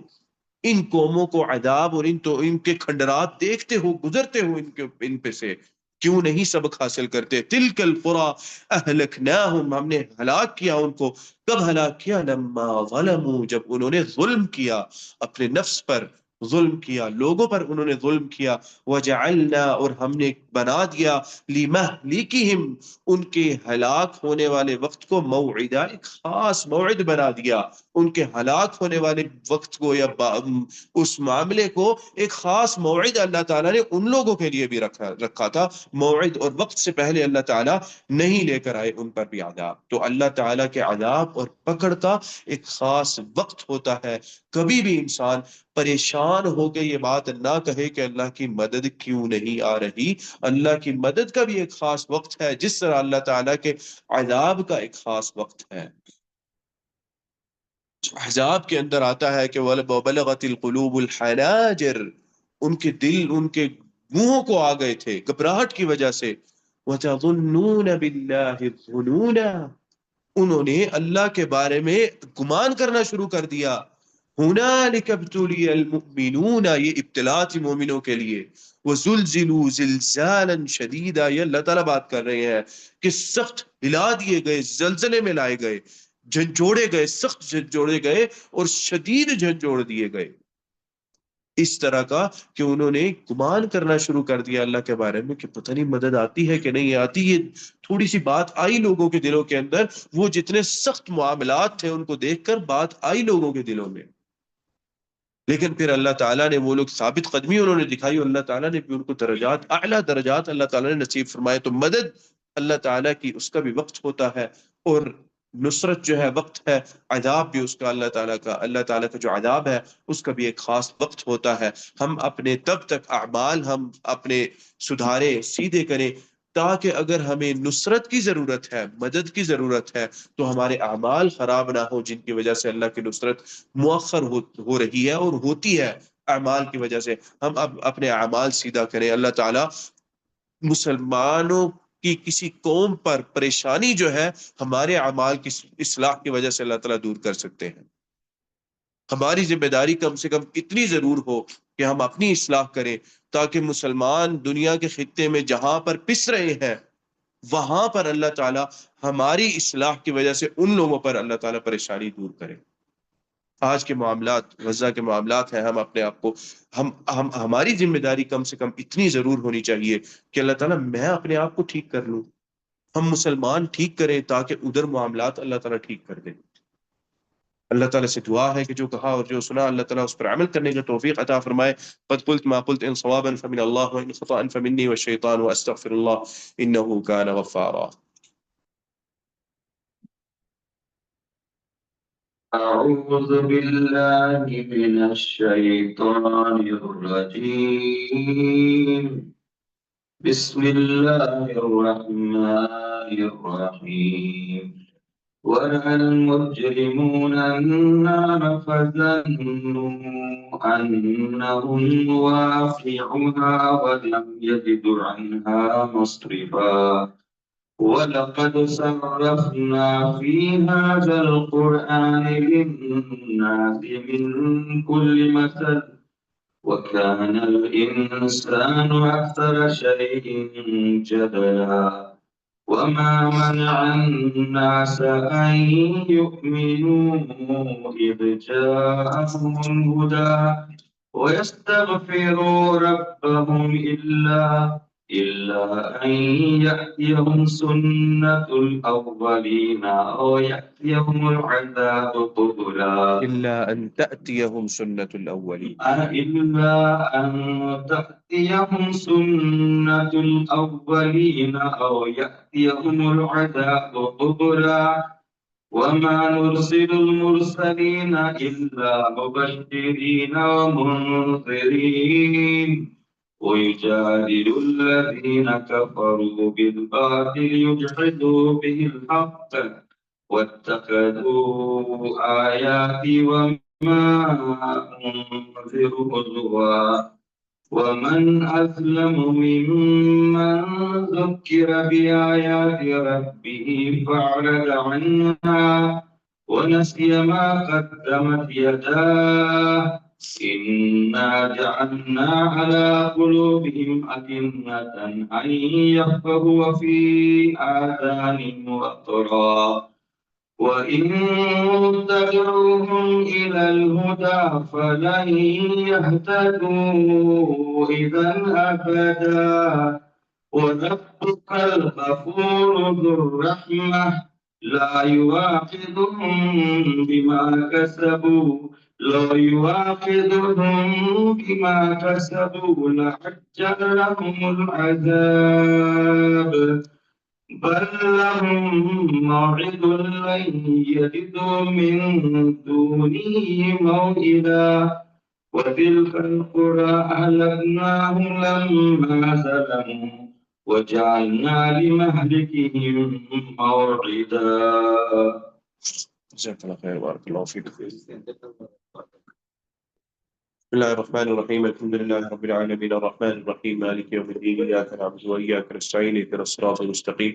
ان قوموں کو عذاب اور ان کے کھنڈرات دیکھتے ہو، گزرتے ہو ان پہ سے، کیوں نہیں سبق حاصل کرتے؟ تلک القرى اہلکناہم، ہم نے ہلاک کیا ان کو۔ کب ہلاک کیا؟ لما ظلموا، جب انہوں نے ظلم کیا، اپنے نفس پر ظلم کیا، لوگوں پر انہوں نے ظلم کیا۔ وجعلنا، اور ہم نے بنا دیا، لمہلکہم، ان کے ہلاک ہونے والے وقت کو، موعدہ، ایک خاص موعد بنا دیا، ان کے ہلاک ہونے والے وقت کو یا اس معاملے کو ایک خاص موعد اللہ تعالیٰ نے ان لوگوں کے لیے بھی رکھا تھا، موعد اور وقت سے پہلے اللہ تعالیٰ نہیں لے کر آئے ان پر بھی عذاب۔ تو اللہ تعالیٰ کے عذاب اور پکڑ کا ایک خاص وقت ہوتا ہے۔ کبھی بھی انسان پریشان ہو کے یہ بات نہ کہے کہ اللہ کی مدد کیوں نہیں آ رہی، اللہ کی مدد کا بھی ایک خاص وقت ہے، جس طرح اللہ تعالیٰ کے عذاب کا ایک خاص وقت ہے۔ احزاب کے اندر آتا ہے کہ وَبَلَغَتِ الْقُلُوبُ الْحَنَاجِرَ، ان کے دل ان کے منہوں کو آ گئے تھے گھبراہٹ کی وجہ سے۔ وَتَظُنُّونَ بِاللَّهِ الظُّنُونَ، انہوں نے اللہ کے بارے میں گمان کرنا شروع کر دیا۔ هُنَالِكَ ابْتُلِيَ الْمُؤْمِنُونَ، یہ ابتلا تھی مومنوں کے لیے۔ وَزُلْزِلُوا زِلْزَالًا شَدِيدًا، یہ اللہ تعالیٰ بات کر رہے ہیں کہ سخت ہلا دیے گئے، زلزلے میں لائے گئے، جھنجھوڑے گئے، سخت جھنجھوڑے گئے اور شدید جھنجھوڑ دیے گئے، اس طرح کا کہ انہوں نے گمان کرنا شروع کر دیا اللہ کے بارے میں کہ پتہ نہیں مدد آتی ہے کہ نہیں آتی۔ یہ تھوڑی سی بات آئی لوگوں کے دلوں کے اندر، وہ جتنے سخت معاملات تھے ان کو دیکھ کر بات آئی لوگوں کے دلوں میں، لیکن پھر اللہ تعالیٰ نے، وہ لوگ ثابت قدمی انہوں نے دکھائی، اور اللہ تعالیٰ نے بھی ان کو درجات، اعلیٰ درجات اللہ تعالیٰ نے نصیب فرمائے۔ تو مدد اللہ تعالیٰ کی، اس کا بھی وقت ہوتا ہے، اور نصرت جو ہے وقت ہے، عذاب بھی اس کا، اللہ تعالیٰ کا جو عذاب ہے اس کا بھی ایک خاص وقت ہوتا ہے۔ ہم اپنے تب تک اعمال ہم اپنے سدھارے، سیدھے کریں، تاکہ اگر ہمیں نصرت کی ضرورت ہے، مدد کی ضرورت ہے، تو ہمارے اعمال خراب نہ ہو، جن کی وجہ سے اللہ کی نصرت مؤخر ہو رہی ہے اور ہوتی ہے اعمال کی وجہ سے۔ ہم اب اپنے اعمال سیدھا کریں، اللہ تعالیٰ مسلمانوں کی کسی قوم پر پریشانی جو ہے ہمارے اعمال کی اصلاح کی وجہ سے اللہ تعالیٰ دور کر سکتے ہیں۔ ہماری ذمہ داری کم سے کم اتنی ضرور ہو کہ ہم اپنی اصلاح کریں، تاکہ مسلمان دنیا کے خطے میں جہاں پر پس رہے ہیں وہاں پر اللہ تعالیٰ ہماری اصلاح کی وجہ سے ان لوگوں پر اللہ تعالیٰ پریشانی دور کرے۔ آج کے معاملات، غزہ کے معاملات ہیں، ہم اپنے آپ کو، ہماری ذمہ داری کم سے کم اتنی ضرور ہونی چاہیے کہ اللہ تعالیٰ میں اپنے آپ کو ٹھیک کر لوں، ہم مسلمان ٹھیک کریں، تاکہ ادھر معاملات اللہ تعالیٰ ٹھیک کر دے۔ اللہ تعالیٰ سے دعا ہے کہ جو کہا اور جو سنا اللہ تعالیٰ اس پر عمل کرنے کی توفیق عطا فرمائے۔ قد قلت ما قلت ان صوابا فمن اللہ وان خطأ فمنی والشیطان واستغفر اللہ انہ کان غفارا۔ أعوذ بالله من الشيطان الرجيم. بسم الله الرحمن الرحيم. ورأى المجرمون النار فظنوا أنهم واقعوها ولم يجدوا عنها مصرفا ولقد صرفنا في هذا القرآن للناس من كل مثل وكان الإنسان أكثر شيء جدلا وما منع الناس أن يؤمنوا إذ جاءهم الهدى ويستغفروا ربهم إلا أن يأتيهم سنة الأولين أو يأتيهم العذاب قبلا إلا أن تأتيهم سنة الأولين إلا أن تأتيهم سنة الأولين أو يأتيهم العذاب قبلا وما نرسل المرسلين إلا مبشرين ومنذرين ويجادل الذين كفروا بالباطل ليجحدوا به الحق واتخذوا آياتي وما أنذر هزوا ومن أظلم ممن ذكر بآيات ربه فأعرض عنها ونسي ما قدمت يداه إنا جعلنا على قلوبهم أكنة أن يفقهوا وفي آذانهم وقرا وإن تدعوهم إلى الهدى فلن يهتدوا إذا أبدا وربك الغفور ذو الرحمة لا يواخذهم بما كسبوا لعجل لهم العذاب بل لهم موعد لن يجدوا من دونه موئلا وتلك القرى أهلكناهم لما ظلموا وجعلنا لمهلكهم موعدا. جزاك الله خير بارك الله فيك. بسم الله الرحمن الرحيم الحمد لله رب العالمين الرحمن الرحيم مالك يوم الدين إياك نعبد وإياك نستعين اهدنا الصراط المستقيم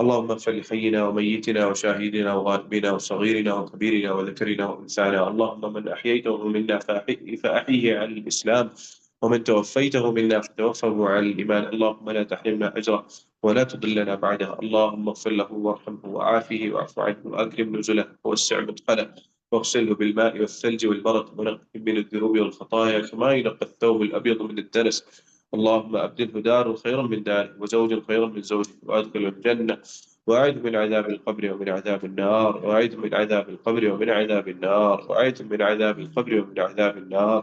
اللهم اغفر لحينا وميتنا وشاهدنا وغائبنا وصغيرنا وكبيرنا وذكرنا وانثانا، اللهم من احييته منا فاحيه على الاسلام ومن توفيته منا فتوفه على الايمان، اللهم لا تحرمنا اجره ولا تضلنا بعده، اللهم اغفر له وارحمه وعافه واعف عنه واكرم نزله ووسع مدخله واغسله بالماء والثلج والبرد ونقه من الذنوب والخطايا كما ينقى الثوب الابيض من الدنس، اللهم أبدله دار خيرا من داره وزوجا خيرا من زوجه وأدخله الجنة وأعذ من عذاب القبر ومن عذاب النار وأعذ من عذاب القبر ومن عذاب النار وأعذ من عذاب القبر ومن عذاب النار।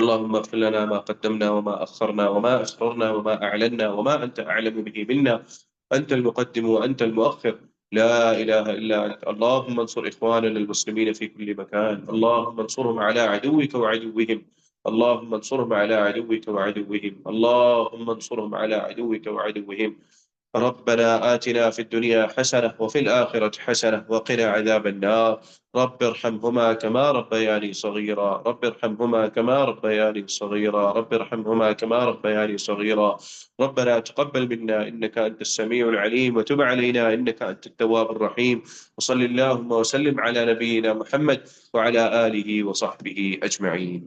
اللهم اغفر لنا ما قدمنا وما أخرنا وما أسررنا وما أعلنا وما أنت أعلم به منا، أنت المقدم وأنت المؤخر، لا إله إلا أنت، اللهم انصر إخواننا المسلمين في كل مكان، اللهم انصرهم على عدوك وعدوهم، اللهم انصرهم على عدوك وعدوهم، اللهم انصرهم على عدوك وعدوهم. ربنا آتنا في الدنيا حسنة وفي الآخرة حسنة وقنا عذاب النار، رب ارحمهما كما ربياني صغيرا، رب ارحمهما كما ربياني صغيرا، رب ارحمهما كما ربياني صغيرا. ربنا تقبل منا إنك أنت السميع العليم وتب علينا إنك أنت التواب الرحيم، وصل اللهم وسلم على نبينا محمد وعلى آله وصحبه أجمعين.